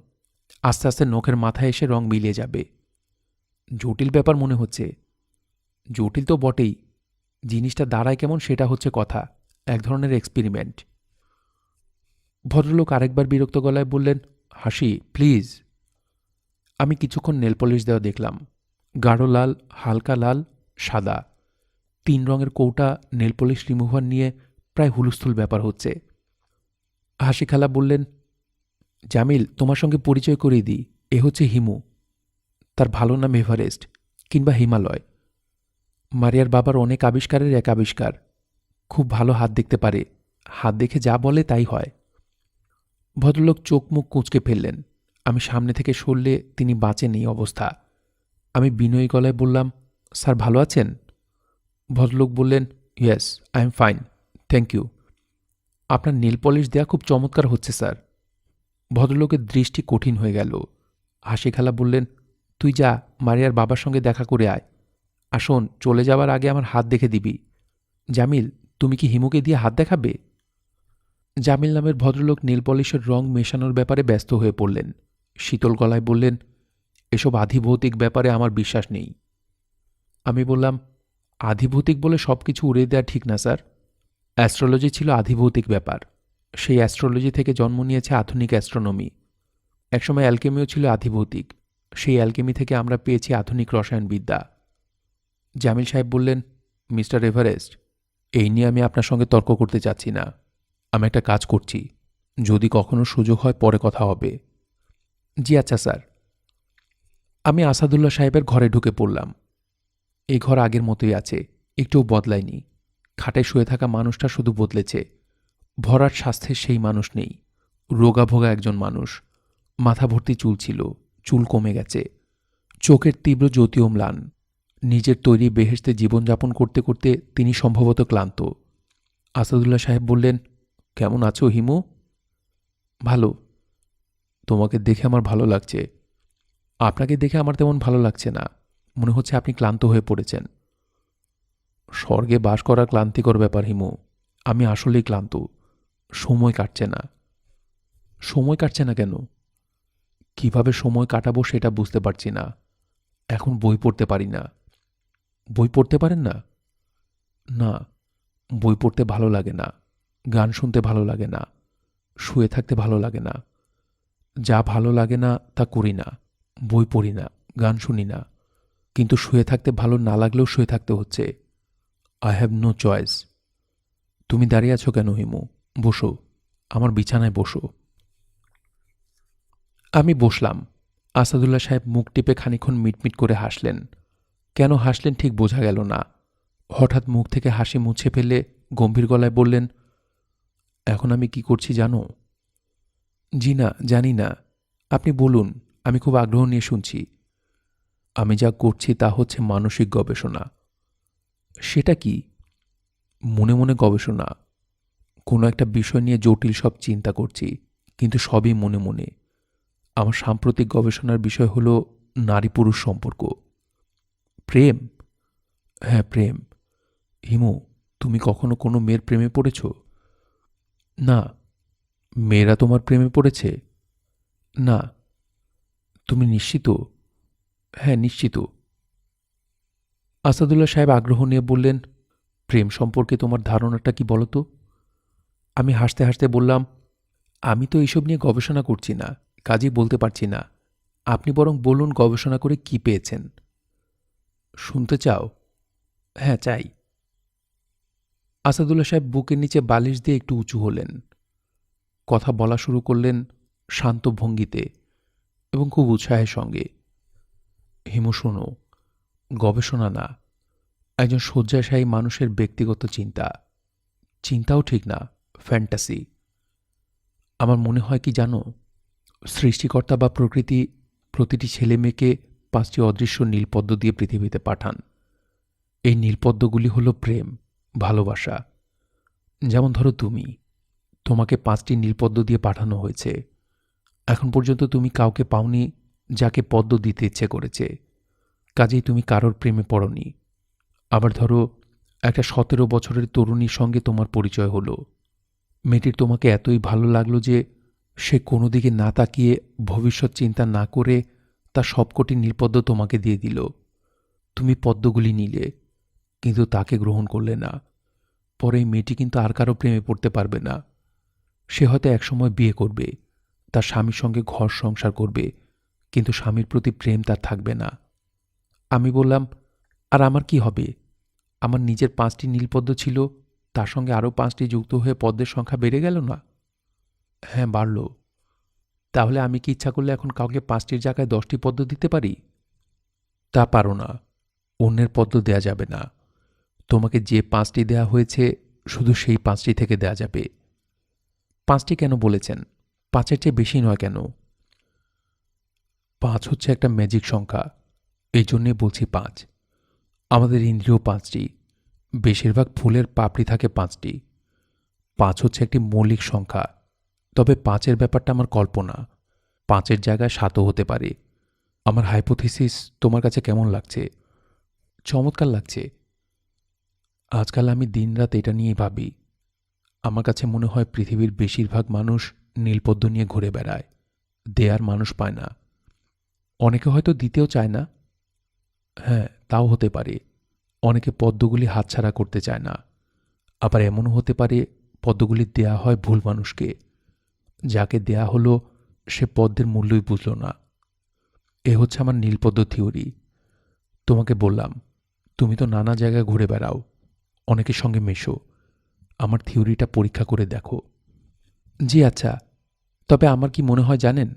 [SPEAKER 1] আস্তে আস্তে নখের মাথায় এসে রং মিলিয়ে যাবে। জটিল ব্যাপার মনে হচ্ছে। জটিল তো বটেই, জিনিসটা দাঁড়ায় কেমন সেটা হচ্ছে কথা, এক ধরনের এক্সপেরিমেন্ট। ভদ্রলোক আরেকবার বিরক্ত গলায় বললেন, হাসি প্লিজ। আমি কিছুক্ষণ নেল পলিশ দেওয়া দেখলাম। গাঢ় লাল, হালকা লাল, সাদা, 3 রঙের কৌটা নেল পলিশ রিমুভার নিয়ে প্রায় হুলস্থুল ব্যাপার হচ্ছে। হাসি খালা বললেন, জামিল, তোমার সঙ্গে পরিচয় করিয়ে দিই, এ হচ্ছে হিমু। তার ভালো নাম এভারেস্ট কিংবা হিমালয়। মারিয়ার বাবার অনেক আবিষ্কারের এক আবিষ্কার। খুব ভালো হাত দেখতে পারে, হাত দেখে যা বলে তাই হয়। ভদ্রলোক চোখ মুখ কুঁচকে ফেললেন। আমি সামনে থেকে সরলে তিনি বাঁচেন এই অবস্থা। আমি বিনয়ী গলায় বললাম, স্যার ভালো আছেন? ভদ্রলোক বললেন, yes, I am fine, thank you. আপনার নীল পলিশ দেয়া খুব চমৎকার হচ্ছে স্যার। ভদ্রলোকের দৃষ্টি কঠিন হয়ে গেল। হাসি খালা বললেন, তুই যা, মারিয়ার বাবার সঙ্গে দেখা করে আয়। আসুন, চলে যাওয়ার আগে আমার হাত দেখে দিবি। জামিল, তুমি কি হিমুকে দিয়ে হাত দেখাবে? জামিল নামের ভদ্রলোক নীল পলিশের রং মেশানোর ব্যাপারে ব্যস্ত হয়ে পড়লেন। শীতল গলায় বললেন, এসব আধিভৌতিক ব্যাপারে আমার বিশ্বাস নেই। আমি বললাম, আধিভৌতিক বলে সব কিছু উড়িয়ে দেওয়া ঠিক না স্যার। অ্যাস্ট্রোলজি ছিল আধিভৌতিক ব্যাপার। সেই অ্যাস্ট্রোলজি থেকে জন্ম নিয়েছে আধুনিক অ্যাস্ট্রোনমি। একসময় অ্যালকেমিও ছিল আধিভৌতিক। সেই অ্যালকেমি থেকে আমরা পেয়েছি আধুনিক রসায়নবিদ্যা। জামিল সাহেব বললেন, মিস্টার এভারেস্ট, এই নিয়ে আমি আপনার সঙ্গে তর্ক করতে চাচ্ছি না। আমি একটা কাজ করছি, যদি কখনো সুযোগ হয় পরে কথা হবে। জি আচ্ছা স্যার। আমি আসাদুল্লাহ সাহেবের ঘরে ঢুকে পড়লাম। এই ঘর আগের মতোই আছে, একটুও বদলায়নি। খাটে শুয়ে থাকা মানুষটা শুধু বদলেছে। ভরাট স্বাস্থ্যের সেই মানুষ নেই, রোগাভোগা একজন মানুষ। মাথা ভর্তি চুল ছিল, চুল কমে গেছে। চোখের তীব্র জ্যোতিও ম্লান। নিজের তৈরি বেহেশতে জীবনযাপন করতে করতে তিনি সম্ভবত ক্লান্ত। আসাদুল্লাহ সাহেব বললেন, কেমন আছো হিমু? ভালো। তোমাকে দেখে আমার ভালো লাগছে। আপনাকে দেখে আমার তেমন ভালো লাগছে না, মনে হচ্ছে আপনি ক্লান্ত হয়ে পড়েছেন। স্বর্গে বাস করা ক্লান্তিকর ব্যাপার হিমু, আমি আসলেই ক্লান্ত। সময় কাটছে না। সময় কাটছে না কেন? কিভাবে সময় কাটাবো সেটা বুঝতে পারছি না। এখন বই পড়তে পারি না। বই পড়তে পারেন না? না, বই পড়তে ভালো লাগে না, গান শুনতে ভালো লাগে না, শুয়ে থাকতে ভালো লাগে না। যা ভালো লাগে না তা করি না, বই পড়ি না, গান শুনি না। কিন্তু শুয়ে থাকতে ভালো না লাগলেও শুয়ে থাকতে হচ্ছে। I have no choice. তুমি দাঁড়িয়ে আছো কেন হিমু? বসো, আমার বিছানায় বসো। আমি বসলাম। আসাদুল্লাহ সাহেব মুখ টিপে খানিকক্ষণ মিটমিট করে হাসলেন। কেন হাসলেন ঠিক বোঝা গেল না। হঠাৎ মুখ থেকে হাসি মুছে ফেলে গম্ভীর গলায় বললেন, এখন আমি কি করছি জানো? জি না, জানি না। আপনি বলুন, আমি খুব আগ্রহ নিয়ে শুনছি। আমি যা করছি তা হচ্ছে মানসিক গবেষণা। সেটা কি? মনে মনে গবেষণা। কোনো একটা বিষয় নিয়ে জটিল সব চিন্তা করছি, কিন্তু সবই মনে মনে। আমার সাম্প্রতিক গবেষণার বিষয় হল নারী পুরুষ সম্পর্ক। প্রেম? হ্যাঁ, প্রেম। হিমু, তুমি কখনো কোনো মেয়ের প্রেমে পড়েছ? না। মেয়েরা তোমার প্রেমে পড়েছে? না। তুমি নিশ্চিত? হ্যাঁ, নিশ্চিত। আসাদুল্লাহ সাহেব আগ্রহ নিয়ে বললেন, প্রেম সম্পর্কে তোমার ধারণাটা কি বলো তো? আমি হাসতে হাসতে বললাম, আমি তো এইসব নিয়ে গবেষণা করছি না, কাজেই বলতে পারছি না। আপনি বরং বলুন গবেষণা করে কি পেয়েছেন। শুনতে চাও? হ্যাঁ, চাই। আসাদুল্লাহ সাহেব বুকের নিচে বালিশ দিয়ে একটু উঁচু হলেন। কথা বলা শুরু করলেন শান্ত ভঙ্গিতে এবং খুব উৎসাহের সঙ্গে। হিমু শোনো, গবেষণা না, একজন শয্যাশায়ী মানুষের ব্যক্তিগত চিন্তা। চিন্তাও ঠিক না, ফ্যান্টাসি। আমার মনে হয় কি জানো, সৃষ্টিকর্তা বা প্রকৃতি প্রতিটি ছেলে মেয়েকে 5টি অদৃশ্য নীলপদ্ম দিয়ে পৃথিবীতে পাঠান। এই নীলপদ্মগুলি হল প্রেম, ভালোবাসা। যেমন ধরো তোমাকে 5টি নীলপদ্ম দিয়ে পাঠানো হয়েছে। এখন পর্যন্ত তুমি কাউকে পাওনি যাকে পদ্ম দিতে ইচ্ছে করেছে, কাজেই তুমি কারোর প্রেমে পড়নি। আবার ধরো, একটা 17 বছরের তরুণীর সঙ্গে তোমার পরিচয় হলো। মেয়েটির তোমাকে এতই ভালো লাগলো যে সে কোনো দিকে না তাকিয়ে, ভবিষ্যৎ চিন্তা না করে তার সবকটি নীলপদ্ম তোমাকে দিয়ে দিল। তুমি পদ্মগুলি নিলে, কিন্তু তাকে গ্রহণ করলে না। পরে এই মেয়েটি কিন্তু আর কারো প্রেমে পড়তে পারবে না। সে হয়তো একসময় বিয়ে করবে, তার স্বামীর সঙ্গে ঘর সংসার করবে, কিন্তু স্বামীর প্রতি প্রেম তার থাকবে না। আমি বললাম, আর আমার কি হবে? আমার নিজের 5টি নীলপদ্ম ছিল, তার সঙ্গে আরও 5টি যুক্ত হয়ে পদ্মের সংখ্যা বেড়ে গেল না? হ্যাঁ, বাড়ল। তাহলে আমি কি ইচ্ছা করলে এখন কাউকে 5টির জায়গায় 10টি পদ্ম দিতে পারি? তা পারো না। অন্যের পদ্ম দেয়া যাবে না। তোমাকে যে 5টি দেয়া হয়েছে, শুধু সেই 5টি থেকে দেয়া যাবে। 5টি কেন বলেছেন? 5-এর চেয়ে বেশি নয় কেন? 5 হচ্ছে একটা ম্যাজিক সংখ্যা, এই জন্যে বলছি 5। আমাদের ইন্দ্রিয় 5টি, বেশিরভাগ ফুলের পাপড়ি থাকে 5টি। 5 হচ্ছে একটি মৌলিক সংখ্যা, তবে 5-এর ব্যাপারটা আমার কল্পনা। 5-এর জায়গায় 7ও হতে পারে। আমার হাইপোথিসিস তোমার কাছে কেমন লাগছে? চমৎকার লাগছে। আজকাল আমি দিনরাত এটা নিয়েই ভাবি। আমার কাছে মনে হয় পৃথিবীর বেশিরভাগ মানুষ নীলপদ্ম নিয়ে ঘুরে বেড়ায়, দেয়ার মানুষ পায় না। অনেকে হয়তো দিতেও চায় না। হ্যাঁ, তাও হতে পারে। অনেকে পদ্মগুলি হাতছাড়া করতে চায় না। আবার এমনও হতে পারে পদ্মগুলি দেয়া হয় ভুল মানুষকে। যাকে দেয়া হলো সে পদ্মের মূল্যই বুঝল না। এ হচ্ছে আমার নীলপদ্ম থিওরি। তোমাকে বললাম, তুমি তো নানা জায়গায় ঘুরে বেড়াও, অনেকের সঙ্গে মেশো। আমার থিওরিটা পরীক্ষা করে দেখো। জি আচ্ছা, তবে আমার কি মনে হয় জানেন?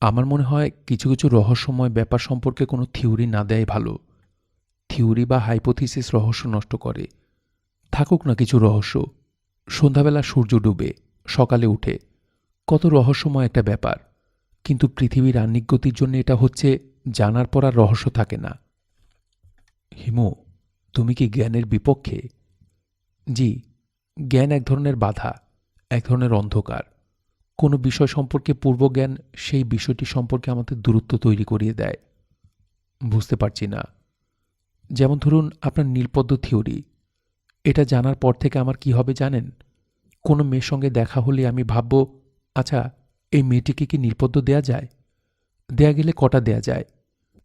[SPEAKER 1] আমার মনে হয় কিছু কিছু রহস্যময় ব্যাপার সম্পর্কে কোনো থিওরি না দেয়াই ভালো। থিওরি বা হাইপোথিসিস রহস্য নষ্ট করে। থাকুক না কিছু রহস্য। সন্ধ্যাবেলা সূর্য ডুবে, সকালে উঠে, কত রহস্যময় একটা ব্যাপার। কিন্তু পৃথিবীর আহ্নিক গতির জন্য এটা হচ্ছে, জানার পর আর রহস্য থাকে না। হিমু, তুমি কি জ্ঞানের বিপক্ষে? জি, জ্ঞান এক ধরনের বাধা, এক ধরনের অন্ধকার। কোনো বিষয় সম্পর্কে পূর্বজ্ঞান সেই বিষয়টি সম্পর্কে আমাদের দূরত্ব তৈরি করিয়ে দেয়। বুঝতে পারছি না। যেমন ধরুন আপনার নীলপদ্ম থিওরি, এটা জানার পর থেকে আমার কি হবে জানেন? কোনো মেয়ের সঙ্গে দেখা হলে আমি ভাবব, আচ্ছা, এই মেয়েটিকে কি নীলপদ্ম দেয়া যায়? দেয়া গেলে কটা দেয়া যায়?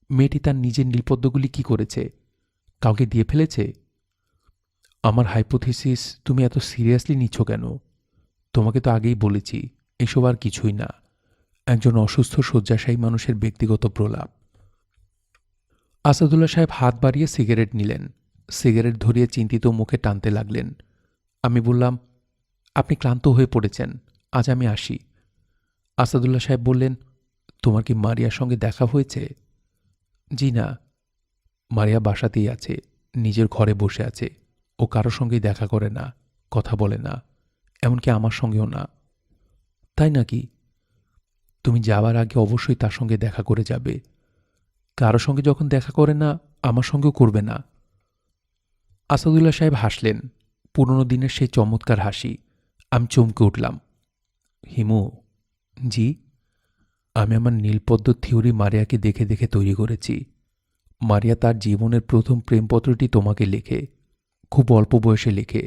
[SPEAKER 1] মেয়েটি তার নিজের নীলপদ্মগুলি কি করেছে? কাউকে দিয়ে ফেলেছে? আমার হাইপোথিসিস তুমি এত সিরিয়াসলি নিচ্ছ কেন? তোমাকে তো আগেই বলেছি, এসব আর কিছুই না, একজন অসুস্থ শয্যাশায়ী মানুষের ব্যক্তিগত প্রলাপ। আসাদুল্লাহ সাহেব হাত বাড়িয়ে সিগারেট নিলেন। সিগারেট ধরিয়ে চিন্তিত মুখে টানতে লাগলেন। আমি বললাম, আপনি ক্লান্ত হয়ে পড়েছেন, আজ আমি আসি। আসাদুল্লাহ সাহেব বললেন, তোমার কি মারিয়ার সঙ্গে দেখা হয়েছে? জি না। মারিয়া বাসাতেই আছে, নিজের ঘরে বসে আছে। ও কারো সঙ্গেই দেখা করে না, কথা বলে না, এমনকি আমার সঙ্গেও না। তাই নাকি? তুমি যাবার আগে অবশ্যই তার সঙ্গে দেখা করে যাবে। কারো সঙ্গে যখন দেখা করে না, আমার সঙ্গেও করবে না। আসাদুল্লাহ সাহেব হাসলেন, পুরনো দিনের সেই চমৎকার হাসি। আমি চমকে উঠলাম। হিমু। জি? আমি আমার নীলপদ্ম থিওরি মারিয়াকে দেখে দেখে তৈরি করেছি। মারিয়া তার জীবনের প্রথম প্রেমপত্রটি তোমাকে লেখে, খুব অল্প বয়সে লেখে।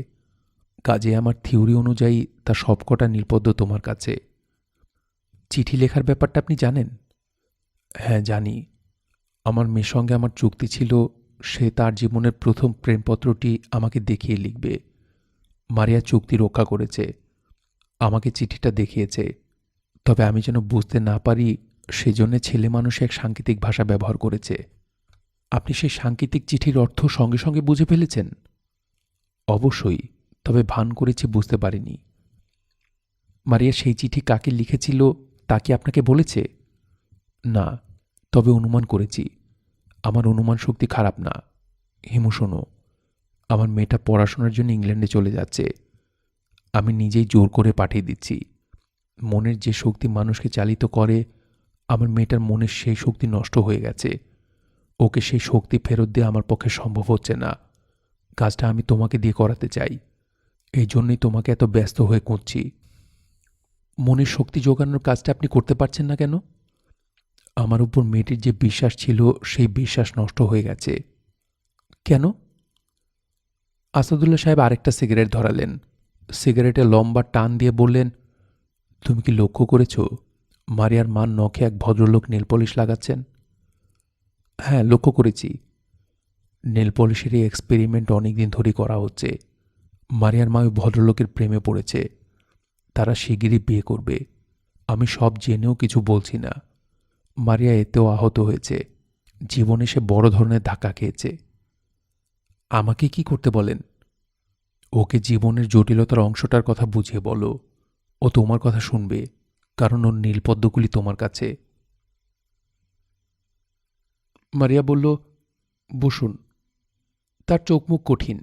[SPEAKER 1] কাজে আমার থিওরি অনুযায়ী তার সবকটা নীলপদ্ম তোমার কাছে। চিঠি লেখার ব্যাপারটা আপনি জানেন? হ্যাঁ, জানি। আমার মেয়ের সঙ্গে আমার চুক্তি ছিল, সে তার জীবনের প্রথম প্রেমপত্রটি আমাকে দেখিয়ে লিখবে। মারিয়া চুক্তি রক্ষা করেছে, আমাকে চিঠিটা দেখিয়েছে। তবে আমি যেন বুঝতে না পারি, সেজন্য ছেলে মানুষ এক সাংকেতিক ভাষা ব্যবহার করেছে। আপনি সেই সাংকেতিক চিঠির অর্থ সঙ্গে সঙ্গে বুঝে ফেলেছেন? অবশ্যই, তবে ভান করেছি বুঝতে পারিনি। মারিয়া সেই চিঠি কাকে লিখেছিল তা কি আপনাকে বলেছে? না, তবে অনুমান করেছি। আমার অনুমান শক্তি খারাপ না। হিমু শোনো, আমার মেয়েটা পড়াশোনার জন্য ইংল্যান্ডে চলে যাচ্ছে। আমি নিজেই জোর করে পাঠিয়ে দিচ্ছি। মনের যে শক্তি মানুষকে চালিত করে, আমার মেয়েটার মনের সেই শক্তি নষ্ট হয়ে গেছে। ওকে সেই শক্তি ফেরত দেওয়া আমার পক্ষে সম্ভব হচ্ছে না। কাজটা আমি তোমাকে দিয়ে করাতে চাই, এই জন্যই তোমাকে এত ব্যস্ত হয়ে খুঁজছি। মনের শক্তি জোগানোর কাজটা আপনি করতে পারছেন না কেন? আমার উপর মেয়েটির যে বিশ্বাস ছিল সেই বিশ্বাস নষ্ট হয়ে গেছে। কেন? আসাদুল্লাহ সাহেব আরেকটা সিগারেট ধরালেন। সিগারেটে লম্বা টান দিয়ে বললেন, তুমি কি লক্ষ্য করেছ মারিয়ার মার নখে এক ভদ্রলোক নেলপলিশ লাগাচ্ছেন? হ্যাঁ, লক্ষ্য করেছি। নেলপলিশের এই এক্সপেরিমেন্ট অনেকদিন ধরেই করা হচ্ছে। মারিয়ার মা ওই ভদ্রলোকের প্রেমে পড়েছে। তারা শিগগিরই বিয়ে করবে। আমি সব জেনেও কিছু বলছি না। মারিয়া এতেও আহত হয়েছে। জীবনে সে বড় ধরনের ধাক্কা খেয়েছে। আমাকে কি করতে বলেন? ওকে জীবনের জটিলতার অংশটার কথা বুঝিয়ে বলো। ও তোমার কথা শুনবে, কারণ ওর নীলপদ্মগুলি তোমার কাছে। মারিয়া বলল, বসুন। তার চোখ মুখ কঠিন,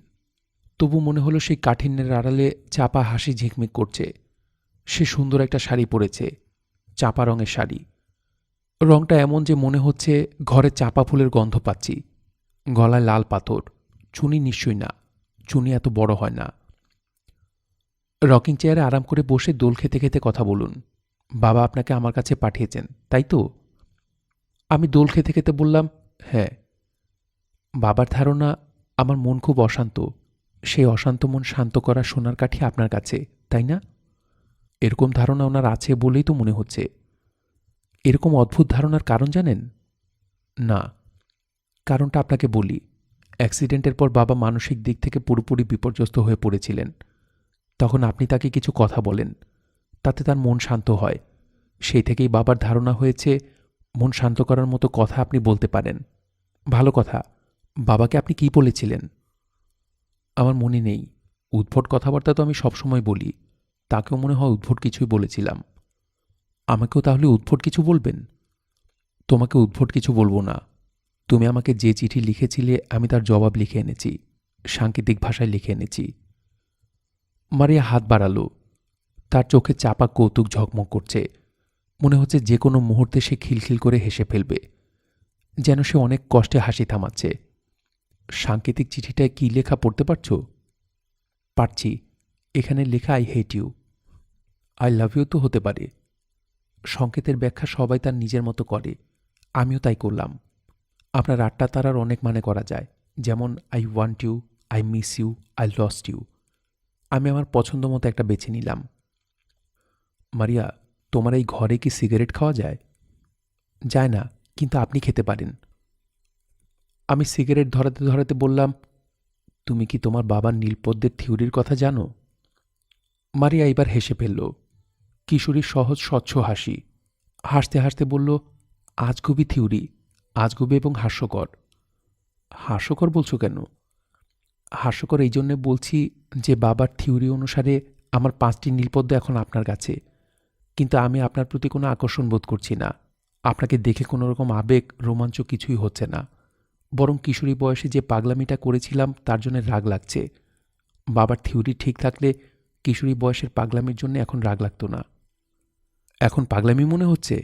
[SPEAKER 1] তবু মনে হলো সেই কাঠিন্যের আড়ালে চাপা হাসি ঝিকমিক করছে। সে সুন্দর একটা শাড়ি পরেছে, চাপা রঙের শাড়ি। রংটা এমন যে মনে হচ্ছে ঘরে চাপা ফুলের গন্ধ পাচ্ছি। গলায় লাল পাথর, চুনি নিশ্চয়ই না, চুনি এত বড় হয় না। রকিং চেয়ারে আরাম করে বসে দোল খেতে খেতে কথা বলুন। বাবা আপনাকে আমার কাছে পাঠিয়েছেন, তাই তো? আমি দোল খেতে খেতে বললাম, হ্যাঁ। বাবার ধারণা আমার মন খুব অশান্ত। সেই অশান্ত মন শান্ত করা সোনার কাঠি আপনার কাছে, তাই না? এরকম ধারণা ওনার আছে বলেই তো মনে হচ্ছে। এরকম অদ্ভুত ধারণার কারণ জানেন? না, কারণটা আপনাকে বলি। অ্যাক্সিডেন্টের পর বাবা মানসিক দিক থেকে পুরোপুরি বিপর্যস্ত হয়ে পড়েছিলেন। তখন আপনি তাকে কিছু কথা বলেন, তাতে তার মন শান্ত হয়। সেই থেকেই বাবার ধারণা হয়েছে মন শান্ত করার মতো কথা আপনি বলতে পারেন। ভালো কথা, বাবাকে আপনি কি বলেছিলেন? আমার মনে নেই। উদ্ভট কথাবার্তা তো আমি সবসময় বলি। তাকেও মনে হয় উদ্ভট কিছুই বলেছিলাম। আমাকেও তাহলে উদ্ভট কিছু বলবেন? তোমাকে উদ্ভট কিছু বলবো না। তুমি আমাকে যে চিঠি লিখেছিলে আমি তার জবাব লিখে এনেছি, সাংকেতিক ভাষায় লিখে এনেছি। মারিয়া হাত বাড়ালো। তার চোখে চাপা কৌতুক ঝকমক করছে। মনে হচ্ছে যে কোনো মুহূর্তে সে খিলখিল করে হেসে ফেলবে, যেন সে অনেক কষ্টে হাসি থামাচ্ছে। সাংকেতিক চিঠিটায় কি লেখা পড়তে পারছ? পারছি। এখানে লেখা I hate you. I love you তো হতে পারে। সংকেতের ব্যাখ্যা সবাই তার নিজের মতো করে, আমিও তাই করলাম। আপনার আটটা তারার অনেক মানে করা যায়, যেমন I want you, I miss you, I lost you. আমি আমার পছন্দ মতো একটা বেছে নিলাম। মারিয়া, তোমার এই ঘরে কি সিগারেট খাওয়া যায়? যায় না, কিন্তু আপনি খেতে পারেন। আমি সিগারেট ধরাতে ধরাতে বললাম, তুমি কি তোমার বাবার নীলপদ্মের থিওরির কথা জানো? মারিয়া এবার হেসে ফেলল, কিশোরীর সহজ স্বচ্ছ হাসি। হাসতে হাসতে বলল, আজগুবি থিওরি, আজগুবি এবং হাস্যকর। হাস্যকর বলছো কেন? হাস্যকর এই জন্যে বলছি যে বাবার থিওরি অনুসারে আমার 5টি নীলপদ্ম এখন আপনার কাছে, কিন্তু আমি আপনার প্রতি কোনো আকর্ষণ বোধ করছি না। আপনাকে দেখে কোনো রকম আবেগ রোমাঞ্চ কিছুই হচ্ছে না, বরং কিশোরী বয়সে যে পাগলামিটা করেছিলাম তার জন্য রাগ লাগছে। বাবার থিওরি ঠিক থাকলে কিশোরী বয়সের পাগলামির জন্য এখন রাগ লাগতো না। এখন পাগলামি মনে হচ্ছে?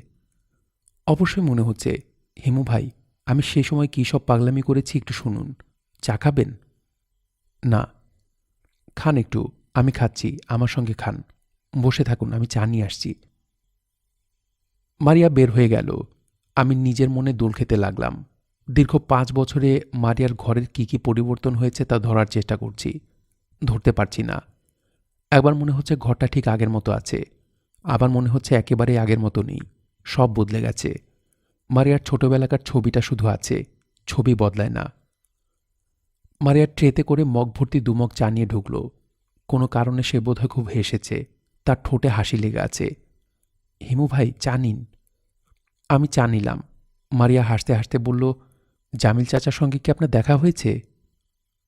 [SPEAKER 1] অবশ্যই মনে হচ্ছে। হিমু ভাই, আমি সে সময় কী সব পাগলামি করেছি একটু শুনুন। চা খাবেন? না। খান একটু, আমি খাচ্ছি, আমার সঙ্গে খান। বসে থাকুন, আমি চা নিয়ে আসছি। মারিয়া বের হয়ে গেল। আমি নিজের মনে দোল খেতে লাগলাম। দীর্ঘ 5 বছরে মারিয়ার ঘরের কি কি পরিবর্তন হয়েছে তা ধরার চেষ্টা করছি। ধরতে পারছি না। একবার মনে হচ্ছে ঘরটা ঠিক আগের মতো আছে, আবার মনে হচ্ছে একেবারেই আগের মতো নেই, সব বদলে গেছে। মারিয়ার ছোটবেলাকার ছবিটা শুধু আছে, ছবি বদলায় না। মারিয়ার ট্রেতে করে মগ ভর্তি 2 মগ চা নিয়ে ঢুকল। কোনো কারণে সে বোধহয় খুব হেসেছে, তার ঠোঁটে হাসি লেগে আছে। হিমু ভাই, চা নিন। আমি চা নিলাম। মারিয়া হাসতে হাসতে বলল, জামিল চাচার সঙ্গে কি আপনার দেখা হয়েছে?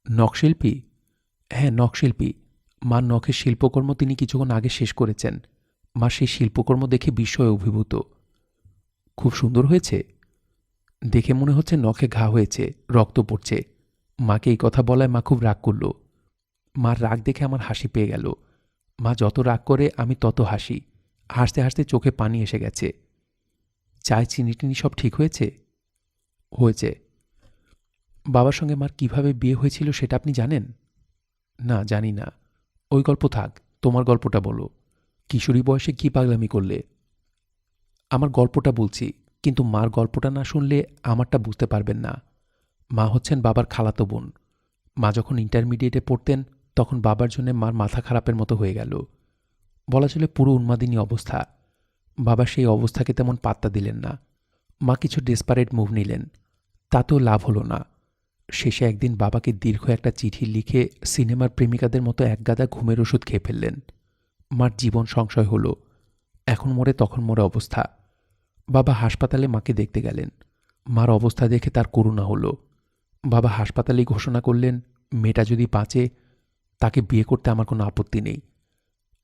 [SPEAKER 1] নকশিল্পী? হ্যাঁ, নকশিল্পী। মার নখের শিল্পকর্ম তিনি কিছুক্ষণ আগে শেষ করেছেন। মা সেই শিল্পকর্ম দেখে বিস্ময়ে অভিভূত। খুব সুন্দর হয়েছে? দেখে মনে হচ্ছে নখে ঘা হয়েছে, রক্ত পড়ছে। মাকে এই কথা বলায় মা খুব রাগ করল। মার রাগ দেখে আমার হাসি পেয়ে গেল। মা যত রাগ করে আমি তত হাসি। হাসতে হাসতে চোখে পানি এসে গেছে। চায় চিনি টিনি সব ঠিক হয়েছে? হয়েছে। বাবার সঙ্গে মার কিভাবে বিয়ে হয়েছিল সেটা আপনি জানেন? না, জানি না। ওই গল্প থাক, তোমার গল্পটা বলো। কিশোরী বয়সে কি পাগলামি করলে? আমার গল্পটা বলছি, কিন্তু মার গল্পটা না শুনলে আমারটা বুঝতে পারবেন না। মা হচ্ছেন বাবার খালাতো বোন। মা যখন ইন্টারমিডিয়েটে পড়তেন তখন বাবার জন্য মার মাথা খারাপের মতো হয়ে গেল। বলা চলে পুরো উন্মাদিনী অবস্থা। বাবা সেই অবস্থাকে তেমন পাত্তা দিলেন না। মা কিছু ডেসপারেট মুভ নিলেন, তাতেও লাভ হলো না। শেষে একদিন বাবাকে দীর্ঘ একটা চিঠি লিখে সিনেমার প্রেমিকাদের মতো একগাদা ঘুমের ওষুধ খেয়ে ফেললেন। মার জীবন সংশয় হলো, এখন মরে তখন মরে অবস্থা। বাবা হাসপাতালে মাকে দেখতে গেলেন। মার অবস্থা দেখে তার করুণা হলো। বাবা হাসপাতালেই ঘোষণা করলেন, মেয়েটা যদি বাঁচে তাকে বিয়ে করতে আমার কোনো আপত্তি নেই।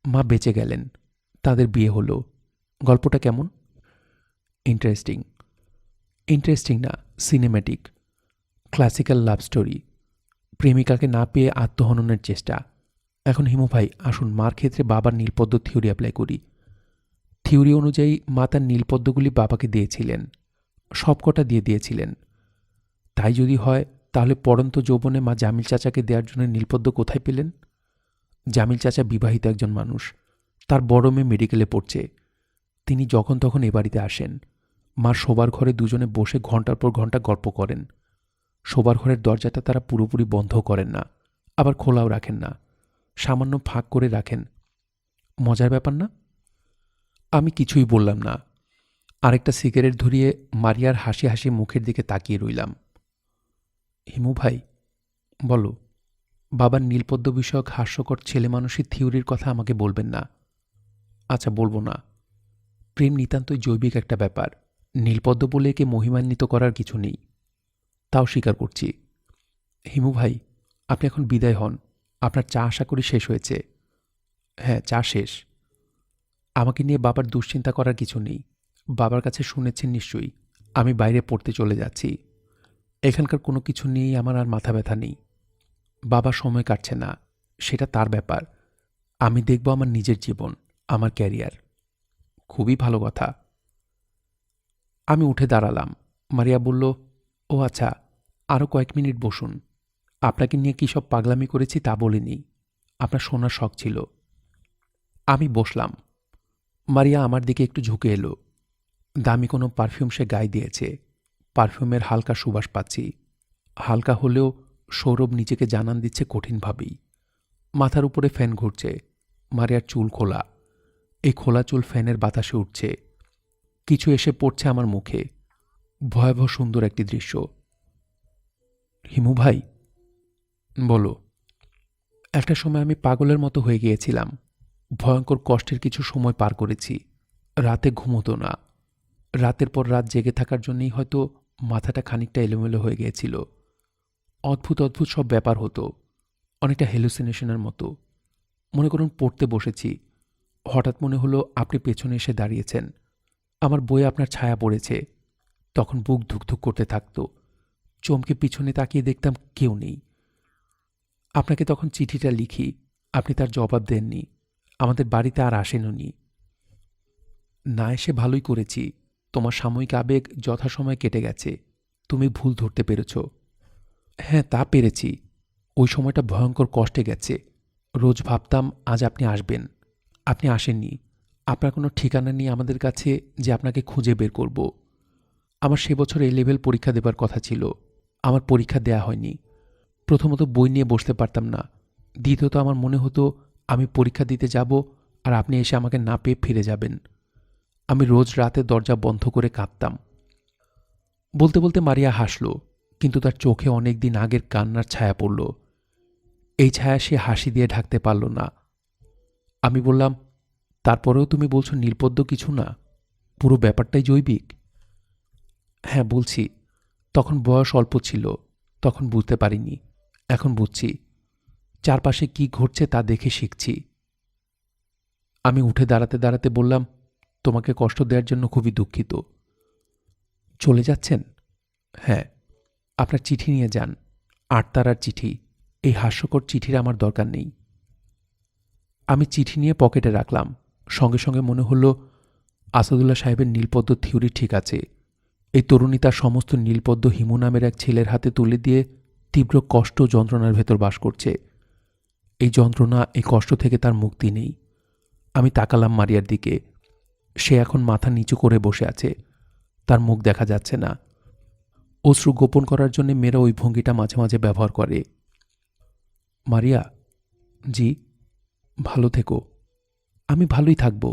[SPEAKER 1] মা বেঁচে গেলেন, তাদের বিয়ে হলো। গল্পটা কেমন? ইন্টারেস্টিং। ইন্টারেস্টিং না, সিনেম্যাটিক। Classical love story. প্রেমিকাকে না পেয়ে আত্মহননের চেষ্টা। এখন হিমু ভাই, আসুন মার ক্ষেত্রে বাবার নীলপদ্ম থিওরি অ্যাপ্লাই করি। থিওরি অনুযায়ী মা তার নীলপদ্মগুলি বাবাকে দিয়েছিলেন, সবকটা দিয়ে দিয়েছিলেন। তাই যদি হয়, তাহলে পড়ন্ত যৌবনে মা জামিল চাচাকে দেওয়ার জন্য নীলপদ্ম কোথায় পেলেন? জামিল চাচা বিবাহিত একজন মানুষ, তার বড় মেয়ে মেডিকেলে পড়ছে। তিনি যখন তখন এ বাড়িতে আসেন। মার শোবার ঘরে দুজনে বসে ঘন্টার পর ঘন্টা গল্প করেন। শোবার ঘরের দরজাটা তারা পুরোপুরি বন্ধ করেন না, আবার খোলাও রাখেন না, সামান্য ফাঁক করে রাখেন। মজার ব্যাপার না? আমি কিছুই বললাম না। আরেকটা সিগারেট ধরিয়ে মারিয়ার হাসি হাসি মুখের দিকে তাকিয়ে রইলাম। হিমু ভাই, বলো, বাবার নীলপদ্ম বিষয়ক হাস্যকর ছেলেমানুষের থিওরির কথা আমাকে বলবেন না। আচ্ছা, বলবো না। প্রেম নিতান্তই জৈবিক একটা ব্যাপার। নীলপদ্ম বলে একে মহিমান্বিত করার কিছু নেই, তাও স্বীকার করছি। হিমু ভাই, আপনি এখন বিদায় হন। আপনার চা আশা করি শেষ হয়েছে। হ্যাঁ, চা শেষ। আমাকে নিয়ে বাবার দুশ্চিন্তা করার কিছু নেই। বাবার কাছে শুনেছেন নিশ্চয়ই, আমি বাইরে পড়তে চলে যাচ্ছি। এখানকার কোনো কিছু নিয়েই আমার আর মাথা ব্যথা নেই। বাবা সময় কাটছে না, সেটা তার ব্যাপার। আমি দেখব আমার নিজের জীবন, আমার ক্যারিয়ার। খুবই ভালো কথা। আমি উঠে দাঁড়ালাম। মারিয়া বলল, ও আচ্ছা, আরও কয়েক মিনিট বসুন। আপনাকে নিয়ে কী সব পাগলামি করেছি তা বলিনি। আপনার শোনার শখ ছিল। আমি বসলাম। মারিয়া আমার দিকে একটু ঝুঁকে এলো। দামি কোনো পারফিউম সে গায়ে দিয়েছে। পারফিউমের হালকা সুবাস পাচ্ছি। হালকা হলেও সৌরভ নিজেকে জানান দিচ্ছে কঠিনভাবেই। মাথার উপরে ফ্যান ঘুরছে। মারিয়ার চুল খোলা। এই খোলা চুল ফ্যানের বাতাসে উঠছে। কিছু এসে পড়ছে আমার মুখে। ভয়াবহ সুন্দর একটি দৃশ্য। হিমু ভাই, বলো। একটা সময় আমি পাগলের মতো হয়ে গিয়েছিলাম। ভয়ঙ্কর কষ্টের কিছু সময় পার করেছি। রাতে ঘুমোতো না। রাতের পর রাত জেগে থাকার জন্যই হয়তো মাথাটা খানিকটা এলোমেলো হয়ে গিয়েছিল। অদ্ভুত অদ্ভুত সব ব্যাপার হতো, অনেকটা হ্যালুসিনেশনের মতো। মনে করুন পড়তে বসেছি, হঠাৎ মনে হলো আপনি পেছনে এসে দাঁড়িয়েছেন। আমার বইয়ে আপনার ছায়া পড়েছে। তখন বুক ধুকধুক করতে থাকত। চমকে পিছনে তাকিয়ে দেখতাম কেউ নেই। আপনাকে তখন চিঠিটা লিখি, আপনি তার জবাব দেননি। আমাদের বাড়িতে আর আসেননি। না এসে ভালোই করেছি। তোমার সাময়িক আবেগ যথাসময়ে কেটে গেছে। তুমি ভুল ধরতে পেরেছ। হ্যাঁ, তা পেরেছি। ওই সময়টা ভয়ঙ্কর কষ্টে গেছে। রোজ ভাবতাম আজ আপনি আসবেন। আপনি আসেননি। আপনার কোনো ঠিকানা নেই আমাদের কাছে যে আপনাকে খুঁজে বের করব। আমার সে বছর এ লেভেল পরীক্ষা দেবার কথা ছিল। আমার পরীক্ষা দেয়া হয়নি। প্রথমত বই নিয়ে বসতে পারতাম না। দ্বিতীয়ত আমার মনে হতো আমি পরীক্ষা দিতে যাব আর আপনি এসে আমাকে না পেয়ে ফিরে যাবেন। আমি রোজ রাতে দরজা বন্ধ করে কাঁদতাম। বলতে বলতে মারিয়া হাসল, কিন্তু তার চোখে অনেক দিন আগের কান্নার ছায়া পড়ল। এই ছায়া সে হাসি দিয়ে ঢাকতে পারল না। আমি বললাম, তারপরেও তুমি বলছো নীলপদ্ম কিছু না, পুরো ব্যাপারটাই জৈবিক? হ্যাঁ, বলছি। তখন বয়স অল্প ছিল, তখন বুঝতে পারিনি। এখন বুঝছি। চারপাশে কি ঘটছে তা দেখে শিখছি। আমি উঠে দাঁড়াতে দাঁড়াতে বললাম, তোমাকে কষ্ট দেওয়ার জন্য খুবই দুঃখিত। চলে যাচ্ছেন? হ্যাঁ। আপনার চিঠি নিয়ে যান। ৮ তারার চিঠি। এই হাস্যকর চিঠির আমার দরকার নেই। আমি চিঠি নিয়ে পকেটে রাখলাম। সঙ্গে সঙ্গে মনে হলো আসাদুল্লাহ সাহেবের নীলপদ্ম থিওরি ঠিক আছে। এই তরুণী তার সমস্ত নীলপদ্ম হিমু নামের এক ছেলের হাতে তুলে দিয়ে তীব্র কষ্ট যন্ত্রণার ভেতর বাস করছে। এই যন্ত্রণা, এই কষ্ট থেকে তার মুক্তি নেই। আমি তাকালাম মারিয়ার দিকে। সে এখন মাথা নিচু করে বসে আছে, তার মুখ দেখা যাচ্ছে না। অশ্রু গোপন করার জন্য মেয়েরা ওই ভঙ্গিটা মাঝে মাঝে ব্যবহার করে। মারিয়া, জি, ভালো থেকো। আমি ভালোই থাকব।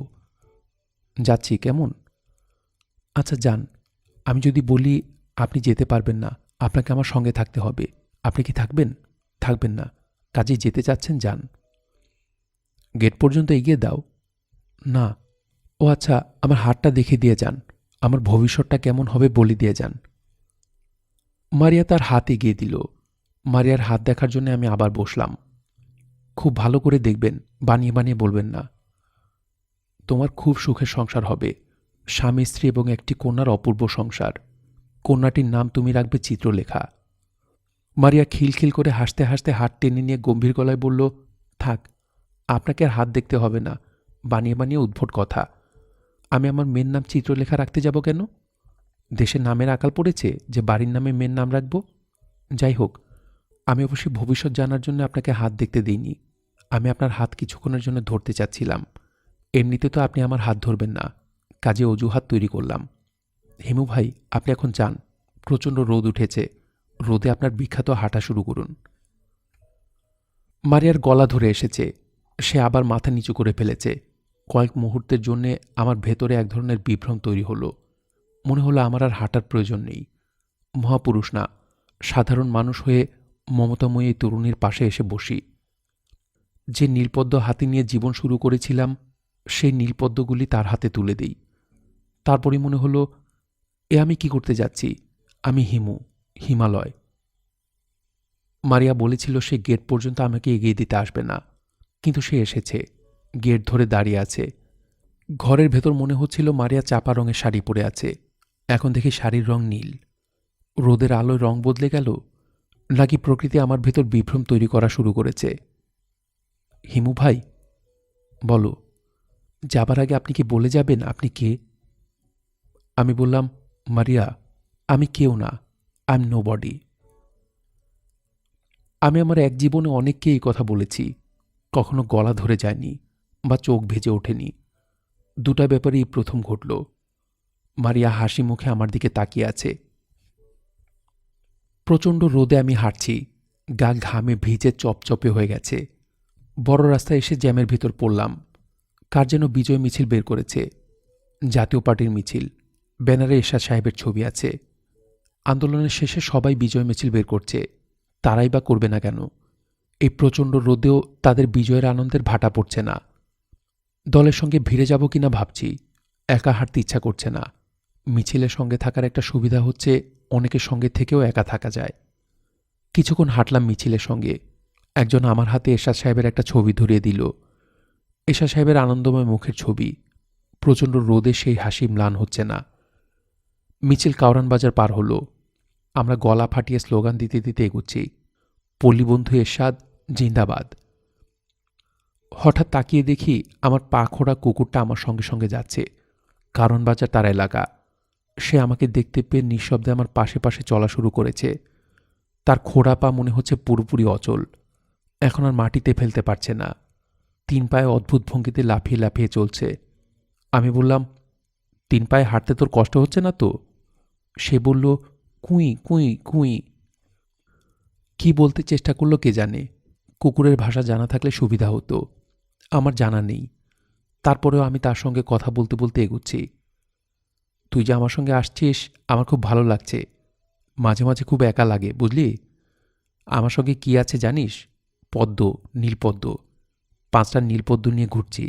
[SPEAKER 1] যাচ্ছি, কেমন? আচ্ছা যান। আমি যদি বলি আপনি যেতে পারবেন না, আপনাকে আমার সঙ্গে থাকতে হবে, আপনি কি থাকবেন? থাকবেন না, কাজে যেতে চাচ্ছেন, যান। গেট পর্যন্ত এগিয়ে দাও। না। ও আচ্ছা, আমার হাতটা দেখে দিয়ে যান, আমার ভবিষ্যৎটা কেমন হবে বলে দিয়ে যান। মারিয়া তার হাত এগিয়ে দিল। মারিয়ার হাত দেখার জন্য আমি আবার বসলাম। খুব ভালো করে দেখবেন, বানিয়ে বানিয়ে বলবেন না। তোমার খুব সুখের সংসার হবে, স্বামী স্ত্রী এবং একটি কন্যার অপূর্ব সংসার। কন্যাটির নাম তুমি রাখবে চিত্রলেখা। মারিয়া খিলখিল করে হাসতে হাসতে হাত টেনে নিয়ে গম্ভীর গলায় বলল, থাক, আপনাকে আর হাত দেখতে হবে না, বানিয়ে বানিয়ে উদ্ভট কথা। আমি আমার মেয়ের নাম চিত্রলেখা রাখতে যাব কেন? দেশের নামের আকাল পড়েছে যে বাড়ির নামে মেয়ের নাম রাখব? যাই হোক, আমি অবশ্যই ভবিষ্যৎ জানার জন্য আপনাকে হাত দেখতে দিইনি। আমি আপনার হাত কিছুক্ষণের জন্য ধরতে চাচ্ছিলাম। এমনিতে তো আপনি আমার হাত ধরবেন না, কাজে অজুহাত তৈরি করলাম। হেমু ভাই, আপনি এখন যান, প্রচণ্ড রোদ উঠেছে, রোদে আপনার বিখ্যাত হাঁটা শুরু করুন। মারিয়ার গলা ধরে এসেছে, সে আবার মাথা নিচু করে ফেলেছে। কয়েক মুহূর্তের জন্যে আমার ভেতরে এক ধরনের বিভ্রম তৈরি হলো। মনে হলো আমার আর হাঁটার প্রয়োজন নেই। মহাপুরুষ না, সাধারণ মানুষ হয়ে মমতাময়ী এই তরুণীর পাশে এসে বসি। যে নীলপদ্ম হাতে নিয়ে জীবন শুরু করেছিলাম, সেই নীলপদ্মগুলি তার হাতে তুলে দিই। তারপরে মনে হলো, এ আমি কি করতে যাচ্ছি? আমি হিমু, হিমালয়। মারিয়া বলেছিল সে গেট পর্যন্ত আমাকে এগিয়ে দিতে আসবে না, কিন্তু সে এসেছে, গেট ধরে দাঁড়িয়ে আছে। ঘরের ভেতর মনে হচ্ছিল মারিয়া চাপা রঙের শাড়ি পরে আছে, এখন দেখি শাড়ির রং নীল। রোদের আলোয় রং বদলে গেল, নাকি প্রকৃতি আমার ভেতর বিভ্রম তৈরি করা শুরু করেছে? হিমু ভাই, বলো, যাবার আগে আপনি কি বলে যাবেন আপনি কে? আমি বললাম, মারিয়া, আমি কেউ না, আই এম নোবডি। আমি আমার এক জীবনে অনেককে এই কথা বলেছি, কখনো গলা ধরে যায়নি বা চোখ ভেজে ওঠেনি। দুটা ব্যাপারেই প্রথম ঘটল। মারিয়া হাসি মুখে আমার দিকে তাকিয়ে আছে। প্রচণ্ড রোদে আমি হাঁটছি, গা ঘামে ভিজে চপচপে হয়ে গেছে। বড় রাস্তায় এসে জ্যামের ভিতর পড়লাম। কার যেন বিজয় মিছিল বের করেছে, জাতীয় পার্টির মিছিল। ব্যানারে এরশাদ সাহেবের ছবি আছে। আন্দোলনের শেষে সবাই বিজয় মিছিল বের করছে, তারাই বা করবে না কেন? এই প্রচণ্ড রোদেও তাদের বিজয়ের আনন্দের ভাটা পড়ছে না। দলের সঙ্গে ভিড়ে যাব কিনা ভাবছি, একা হাঁটতে ইচ্ছা করছে না। মিছিলের সঙ্গে থাকার একটা সুবিধা হচ্ছে অনেকের সঙ্গে থেকেও একা থাকা যায়। কিছুক্ষণ হাঁটলাম মিছিলের সঙ্গে। একজন আমার হাতে এরশাদ সাহেবের একটা ছবি ধরিয়ে দিল। এরশাদ সাহেবের আনন্দময় মুখের ছবি। প্রচণ্ড রোদে সেই হাসি ম্লান হচ্ছে না। মিছিল কাউরান বাজার পার হলো। আমরা গলা ফাটিয়ে স্লোগান দিতে দিতে এগুচ্ছি, পল্লীবন্ধু এরশাদ জিন্দাবাদ। হঠাৎ তাকিয়ে দেখি আমার পা খোঁড়া কুকুরটা আমার সঙ্গে সঙ্গে যাচ্ছে। কারণ বাজার তার এলাকা। সে আমাকে দেখতে পেয়ে নিঃশব্দে আমার পাশে পাশে চলা শুরু করেছে। তার খোঁড়া পা মনে হচ্ছে পুরোপুরি অচল, এখন আর মাটিতে ফেলতে পারছে না। 3 পায়ে অদ্ভুত ভঙ্গিতে লাফিয়ে লাফিয়ে চলছে। আমি বললাম, 3 পায়ে হাঁটতে তোর কষ্ট হচ্ছে না তো? সে বলল, কুঁই কুঁই কুঁই। কি বলতে চেষ্টা করলো কে জানে। কুকুরের ভাষা জানা থাকলে সুবিধা হতো, আমার জানা নেই। তারপরেও আমি তার সঙ্গে কথা বলতে বলতে এগুচ্ছি। তুই যে আমার সঙ্গে আসছিস আমার খুব ভালো লাগছে। মাঝে মাঝে খুব একা লাগে, বুঝলি? আমার সঙ্গে কি আছে জানিস? পদ্ম, নীলপদ্ম। 5টা নীলপদ্ম নিয়ে ঘুরছি।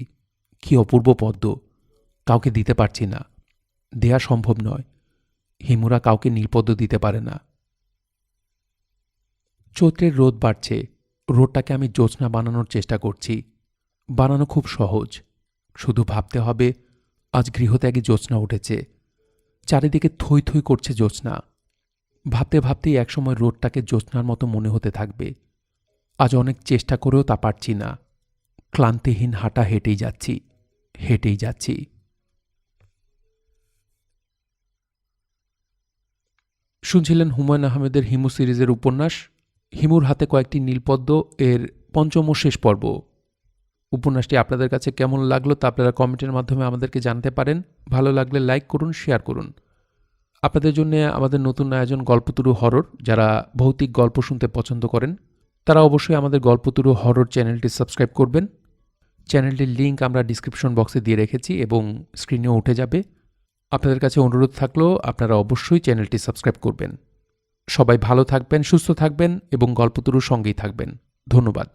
[SPEAKER 1] কি অপূর্ব পদ্ম, কাউকে দিতে পারছি না, দেয়া সম্ভব নয়। হিমুরা কাউকে নীলপদ্ম দিতে পারে না। চৈত্রের রোদ বাড়ছে। রোদটাকে আমি জ্যোৎস্না বানানোর চেষ্টা করছি। বানানো খুব সহজ, শুধু ভাবতে হবে আজ গৃহত্যাগী জ্যোৎস্না উঠেছে, চারিদিকে থই থই করছে জ্যোৎস্না। ভাবতে ভাবতেই একসময় রোদটাকে জ্যোৎস্নার মতো মনে হতে থাকবে। আজ অনেক চেষ্টা করেও তা পারছি না। ক্লান্তিহীন হাঁটা হেঁটেই যাচ্ছি, হেঁটেই যাচ্ছি। শুনছিলেন হুমায়ুন আহমেদের হিমু সিরিজের উপন্যাস হিমুর হাতে কয়েকটি নীলপদ্ম এর 5ম ও শেষ পর্ব। উপন্যাসটি আপনাদের কাছে কেমন লাগলো তা আপনারা কমেন্টের মাধ্যমে আমাদেরকে জানতে পারেন। ভালো লাগলে লাইক করুন, শেয়ার করুন। আপনাদের জন্য আমাদের নতুন আয়োজন গল্পতরু হরর। যারা ভৌতিক গল্প শুনতে পছন্দ করেন তারা অবশ্যই আমাদের গল্পতরু হরর চ্যানেলটি সাবস্ক্রাইব করবেন। চ্যানেলটির লিঙ্ক আমরা ডিসক্রিপশন বক্সে দিয়ে রেখেছি এবং স্ক্রিনেও উঠে যাবে। আপনাদের কাছে অনুরোধ থাকলো আপনারা অবশ্যই চ্যানেলটি সাবস্ক্রাইব করবেন। সবাই ভালো থাকবেন, সুস্থ থাকবেন এবং গল্পতরুর সঙ্গেই থাকবেন। ধন্যবাদ।